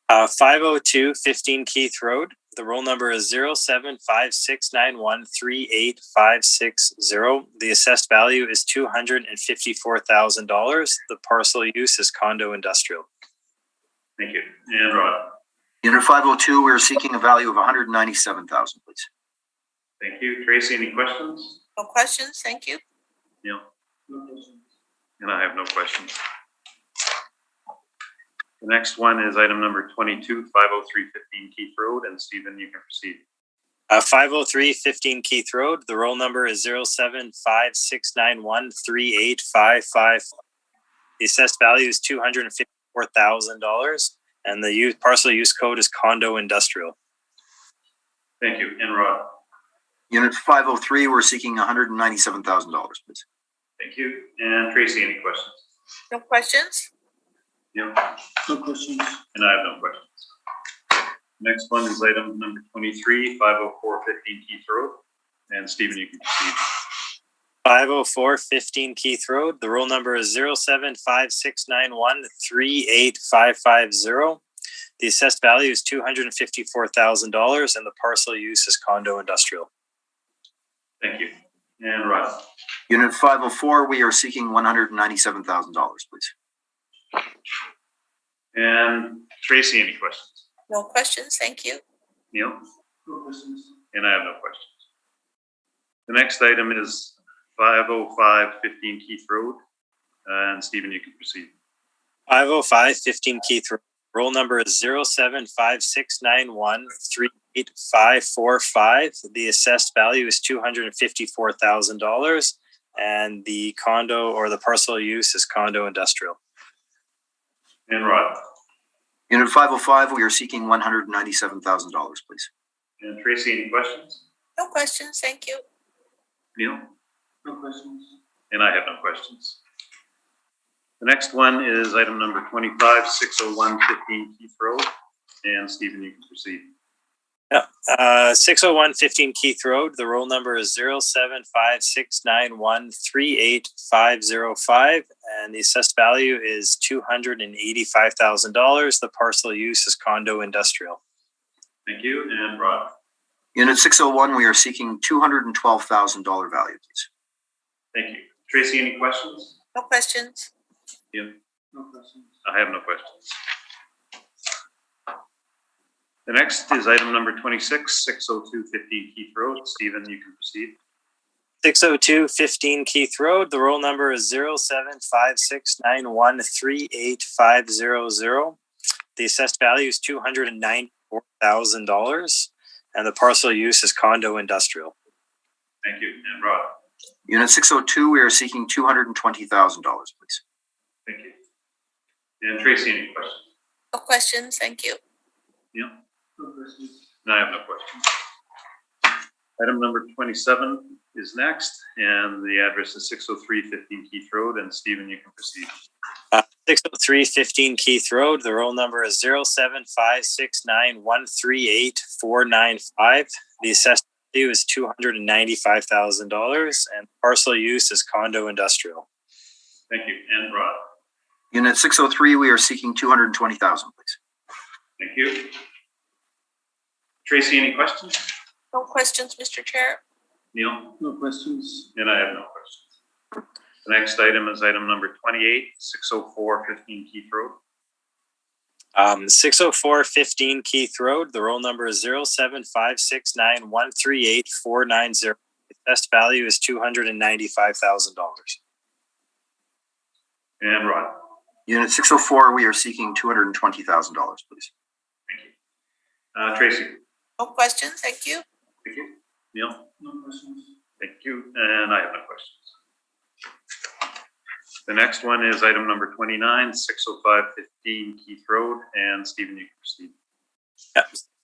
50215 Keith Road. The roll number is 07569138560. The assessed value is $254,000. The parcel use is condo industrial.
Thank you. And Rod?
Unit 502, we're seeking a value of 197,000, please.
Thank you. Tracy, any questions?
No questions, thank you.
Neil?
No questions.
And I have no questions. The next one is item number 22, 50315 Keith Road, and Stephen, you can proceed.
503-15 Keith Road. The roll number is 07569138555. The assessed value is $254,000, and the parcel use code is condo industrial.
Thank you. And Rod?
Unit 503, we're seeking $197,000, please.
Thank you. And Tracy, any questions?
No questions?
Yeah.
No questions.
And I have no questions. Next one is item number 23, 50415 Keith Road, and Stephen, you can proceed.
504-15 Keith Road. The roll number is 07569138550. The assessed value is $254,000, and the parcel use is condo industrial.
Thank you. And Rod?
Unit 504, we are seeking $197,000, please.
And Tracy, any questions?
No questions, thank you.
Neil?
No questions.
And I have no questions. The next item is 50515 Keith Road, and Stephen, you can proceed.
505-15 Keith Road. Roll number is 07569138545. The assessed value is $254,000, and the condo or the parcel use is condo industrial.
And Rod?
Unit 505, we are seeking $197,000, please.
And Tracy, any questions?
No questions, thank you.
Neil?
No questions.
And I have no questions. The next one is item number 25, 60115 Keith Road, and Stephen, you can proceed.
601-15 Keith Road. The roll number is 07569138505, and the assessed value is $285,000. The parcel use is condo industrial.
Thank you. And Rod?
Unit 601, we are seeking $212,000 value, please.
Thank you. Tracy, any questions?
No questions.
Ian?
No questions.
I have no questions. The next is item number 26, 60215 Keith Road. Stephen, you can proceed.
602-15 Keith Road. The roll number is 07569138500. The assessed value is $294,000, and the parcel use is condo industrial.
Thank you. And Rod?
Unit 602, we are seeking $220,000, please.
Thank you. And Tracy, any questions?
No questions, thank you.
Neil?
No questions.
No, I have no questions. Item number 27 is next, and the address is 60315 Keith Road, and Stephen, you can proceed.
603-15 Keith Road. The roll number is 07569138495. The assessed value is $295,000, and parcel use is condo industrial.
Thank you. And Rod?
Unit 603, we are seeking $220,000, please.
Thank you. Tracy, any questions?
No questions, Mr. Chair.
Neil?
No questions.
And I have no questions. The next item is item number 28, 60415 Keith Road.
604-15 Keith Road. The roll number is 07569138490. The assessed value is $295,000.
And Rod?
Unit 604, we are seeking $220,000, please.
Thank you. Tracy?
No questions, thank you.
Thank you. Neil?
No questions.
Thank you. And I have no questions. The next one is item number 29, 60515 Keith Road, and Stephen, you can proceed.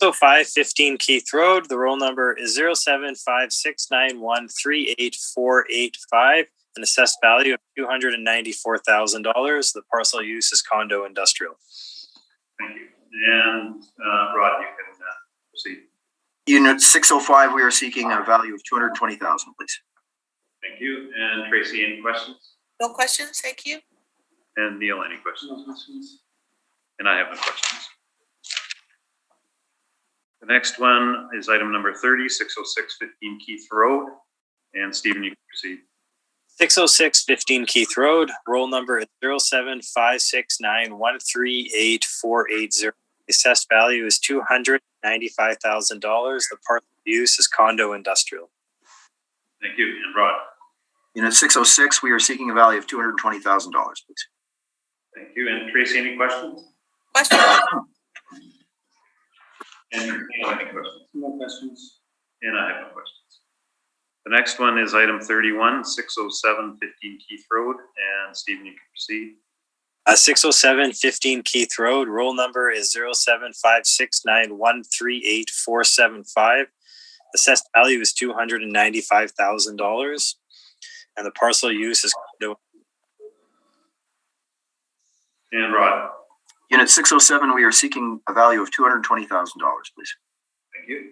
605-15 Keith Road. The roll number is 07569138485. An assessed value of $294,000. The parcel use is condo industrial.
Thank you. And Rod, you can proceed.
Unit 605, we are seeking a value of $220,000, please.
Thank you. And Tracy, any questions?
No questions, thank you.
And Neil, any questions?
No questions.
And I have no questions. The next one is item number 30, 60615 Keith Road, and Stephen, you can proceed.
606-15 Keith Road. Roll number is 07569138480. The assessed value is $295,000. The parcel use is condo industrial.
Thank you. And Rod?
Unit 606, we are seeking a value of $220,000, please.
Thank you. And Tracy, any questions?
Question?
And any questions?
No questions.
And I have no questions. The next one is item 31, 607 15 Keith Road, and Stephen, you can proceed.
607 15 Keith Road. Roll number is 0756913845. Assessed value is $295,000, and the parcel use is
And Rod,
Unit 607, we are seeking a value of $220,000, please.
thank you.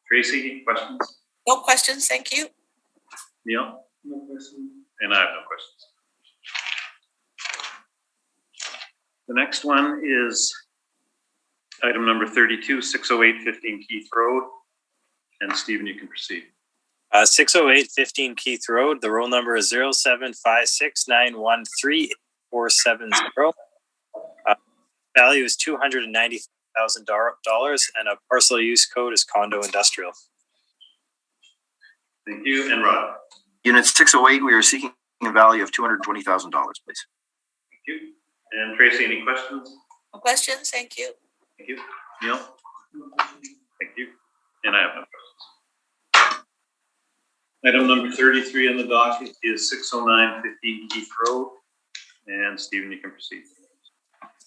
Tracy, any questions?
No questions, thank you.
Neil?
No questions.
And I have no questions. The next one is item number 32, 608 15 Keith Road. And Stephen, you can proceed.
608 15 Keith Road. The roll number is 0756913840. Value is $290,000, and a parcel use code is condo industrial.
Thank you. And Rod?
Unit 608, we are seeking a value of $220,000, please.
Thank you. And Tracy, any questions?
No questions, thank you.
Thank you. Neil?
No questions.
Thank you. And I have no questions. Item number 33 on the docket is 609 15 Keith Road. And Stephen, you can proceed.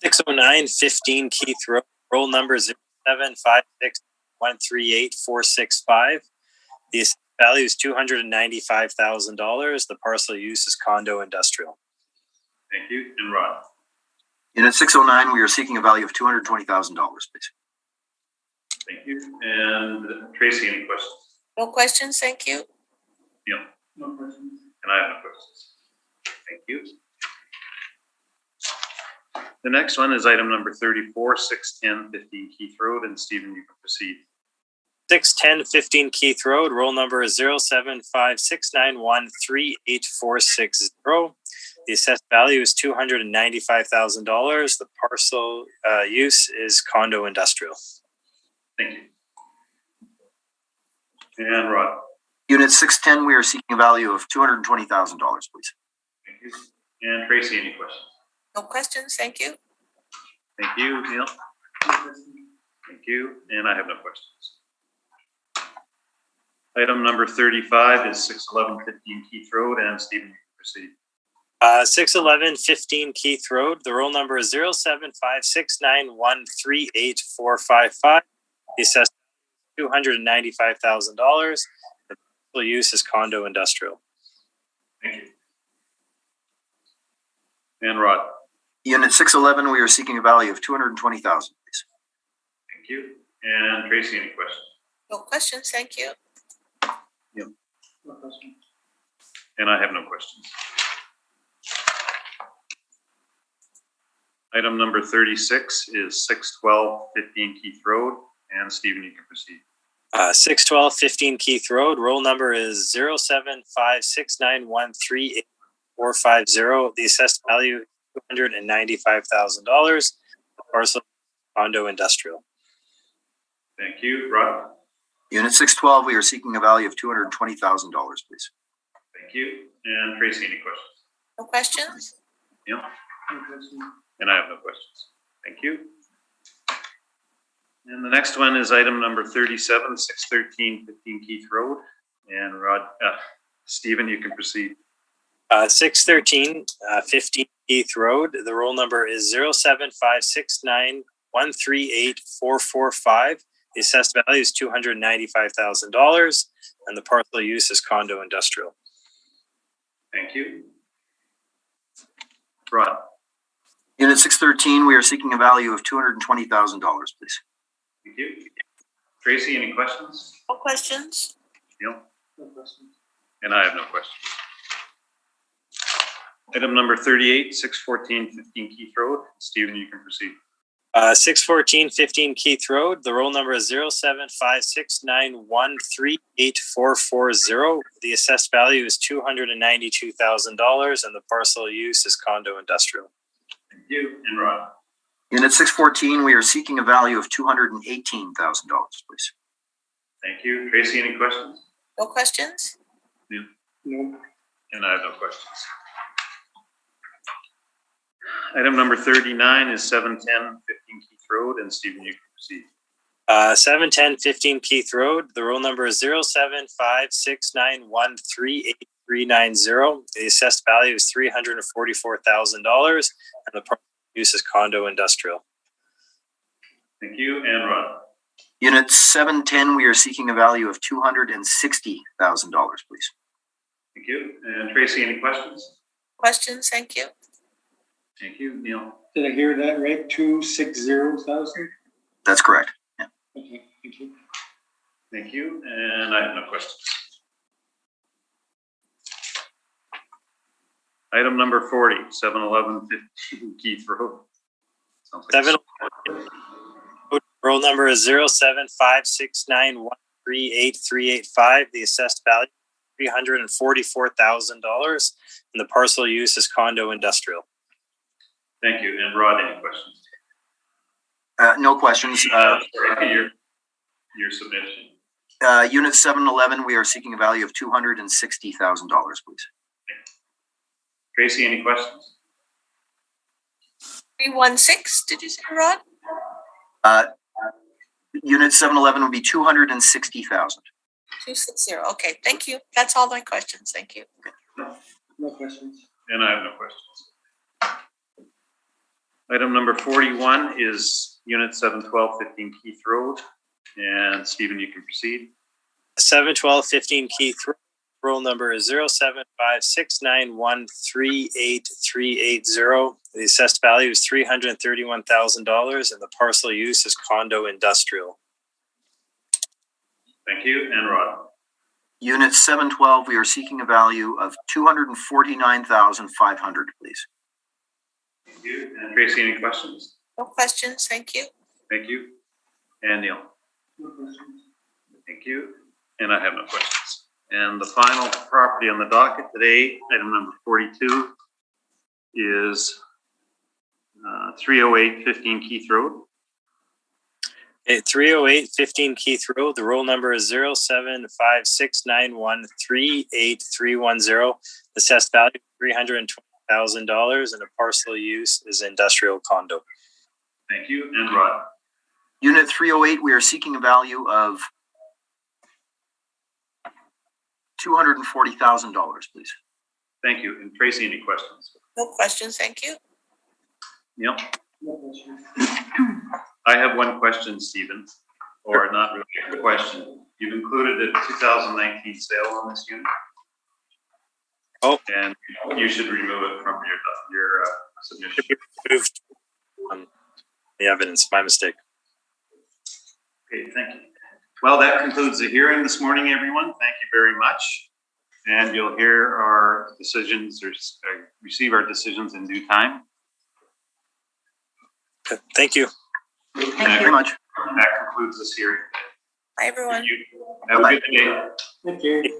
609 15 Keith Road. Roll number 0756138465. The value is $295,000. The parcel use is condo industrial.
Thank you. And Rod?
Unit 609, we are seeking a value of $220,000, please.
Thank you. And Tracy, any questions?
No questions, thank you.
Neil?
No questions.
And I have no questions. Thank you. The next one is item number 34, 610 15 Keith Road, and Stephen, you can proceed.
610 15 Keith Road. Roll number is 0756913840. The assessed value is $295,000. The parcel use is condo industrial.
Thank you. And Rod?
Unit 610, we are seeking a value of $220,000, please.
Thank you. And Tracy, any questions?
No questions, thank you.
Thank you. Neil?
No questions.
Thank you. And I have no questions. Item number 35 is 611 15 Keith Road, and Stephen, you can proceed.
611 15 Keith Road. The roll number is 0756913845. The assessed $295,000. The parcel use is condo industrial.
Thank you. And Rod?
Unit 611, we are seeking a value of $220,000, please.
Thank you. And Tracy, any questions?
No questions, thank you.
No questions.
And I have no questions. Item number 36 is 612 15 Keith Road, and Stephen, you can proceed.
612 15 Keith Road. Roll number is 0756913840. The assessed value is $295,000. The parcel condo industrial.
Thank you. Rod?
Unit 612, we are seeking a value of $220,000, please.
Thank you. And Tracy, any questions?
No questions?
Neil?
No questions.
And I have no questions. Thank you. And the next one is item number 37, 613 15 Keith Road. And Rod, Stephen, you can proceed.
613 15 Keith Road. The roll number is 0756913844. The assessed value is $295,000, and the parcel use is condo industrial.
Thank you. Rod?
Unit 613, we are seeking a value of $220,000, please.
Thank you. Tracy, any questions?
No questions?
Neil?
No questions.
And I have no questions. Item number 38, 614 15 Keith Road. Stephen, you can proceed.
614 15 Keith Road. The roll number is 0756913844. The assessed value is $292,000, and the parcel use is condo industrial.
Thank you. And Rod?
Unit 614, we are seeking a value of $218,000, please.
Thank you. Tracy, any questions?
No questions?
No.
And I have no questions. Item number 39 is 710 15 Keith Road, and Stephen, you can proceed.
710 15 Keith Road. The roll number is 07569138390. The assessed value is $344,000, and the property use is condo industrial.
Thank you, and Rod.
Unit 710, we are seeking a value of $260,000, please.
Thank you. And Tracy, any questions?
Questions, thank you.
Thank you, Neil.
Did I hear that right? 260,000?
That's correct.
Okay, thank you.
Thank you, and I have no questions. Item number 40, 711 15 Keith Road. Sounds like
7 roll number is 07569138385. The assessed value $344,000, and the parcel use is condo industrial.
Thank you, and Rod, any questions?
No questions.
Your submission.
Unit 711, we are seeking a value of $260,000, please.
Tracy, any questions?
316, did you say, Rod?
Unit 711 would be $260,000.
260, okay, thank you. That's all my questions, thank you.
No questions.
And I have no questions. Item number 41 is Unit 712 15 Keith Road, and Stephen, you can proceed.
712 15 Keith Road. Roll number is 07569138380. The assessed value is $331,000, and the parcel use is condo industrial.
Thank you, and Rod.
Unit 712, we are seeking a value of $249,500, please.
Thank you. And Tracy, any questions?
No questions, thank you.
Thank you. And Neil.
No questions.
Thank you. And I have no questions. And the final property on the docket today, item number 42, is 308 15 Keith Road.
At 308 15 Keith Road, the roll number is 07569138310. The assessed value $320,000, and the parcel use is industrial condo.
Thank you, and Rod.
Unit 308, we are seeking a value of $240,000, please.
Thank you. And Tracy, any questions?
No questions, thank you.
Neil?
No questions.
I have one question, Stephen, or not really a question. You've included a 2019 sale on this unit.
Oh.
And you should remove it from your submission.
Moved the evidence, my mistake.
Okay, thank you. Well, that concludes the hearing this morning, everyone. Thank you very much. And you'll hear our decisions or receive our decisions in due time.
Okay, thank you.
Thank you very much.
That concludes this hearing.
Bye, everyone.
Have a good day.
Thank you.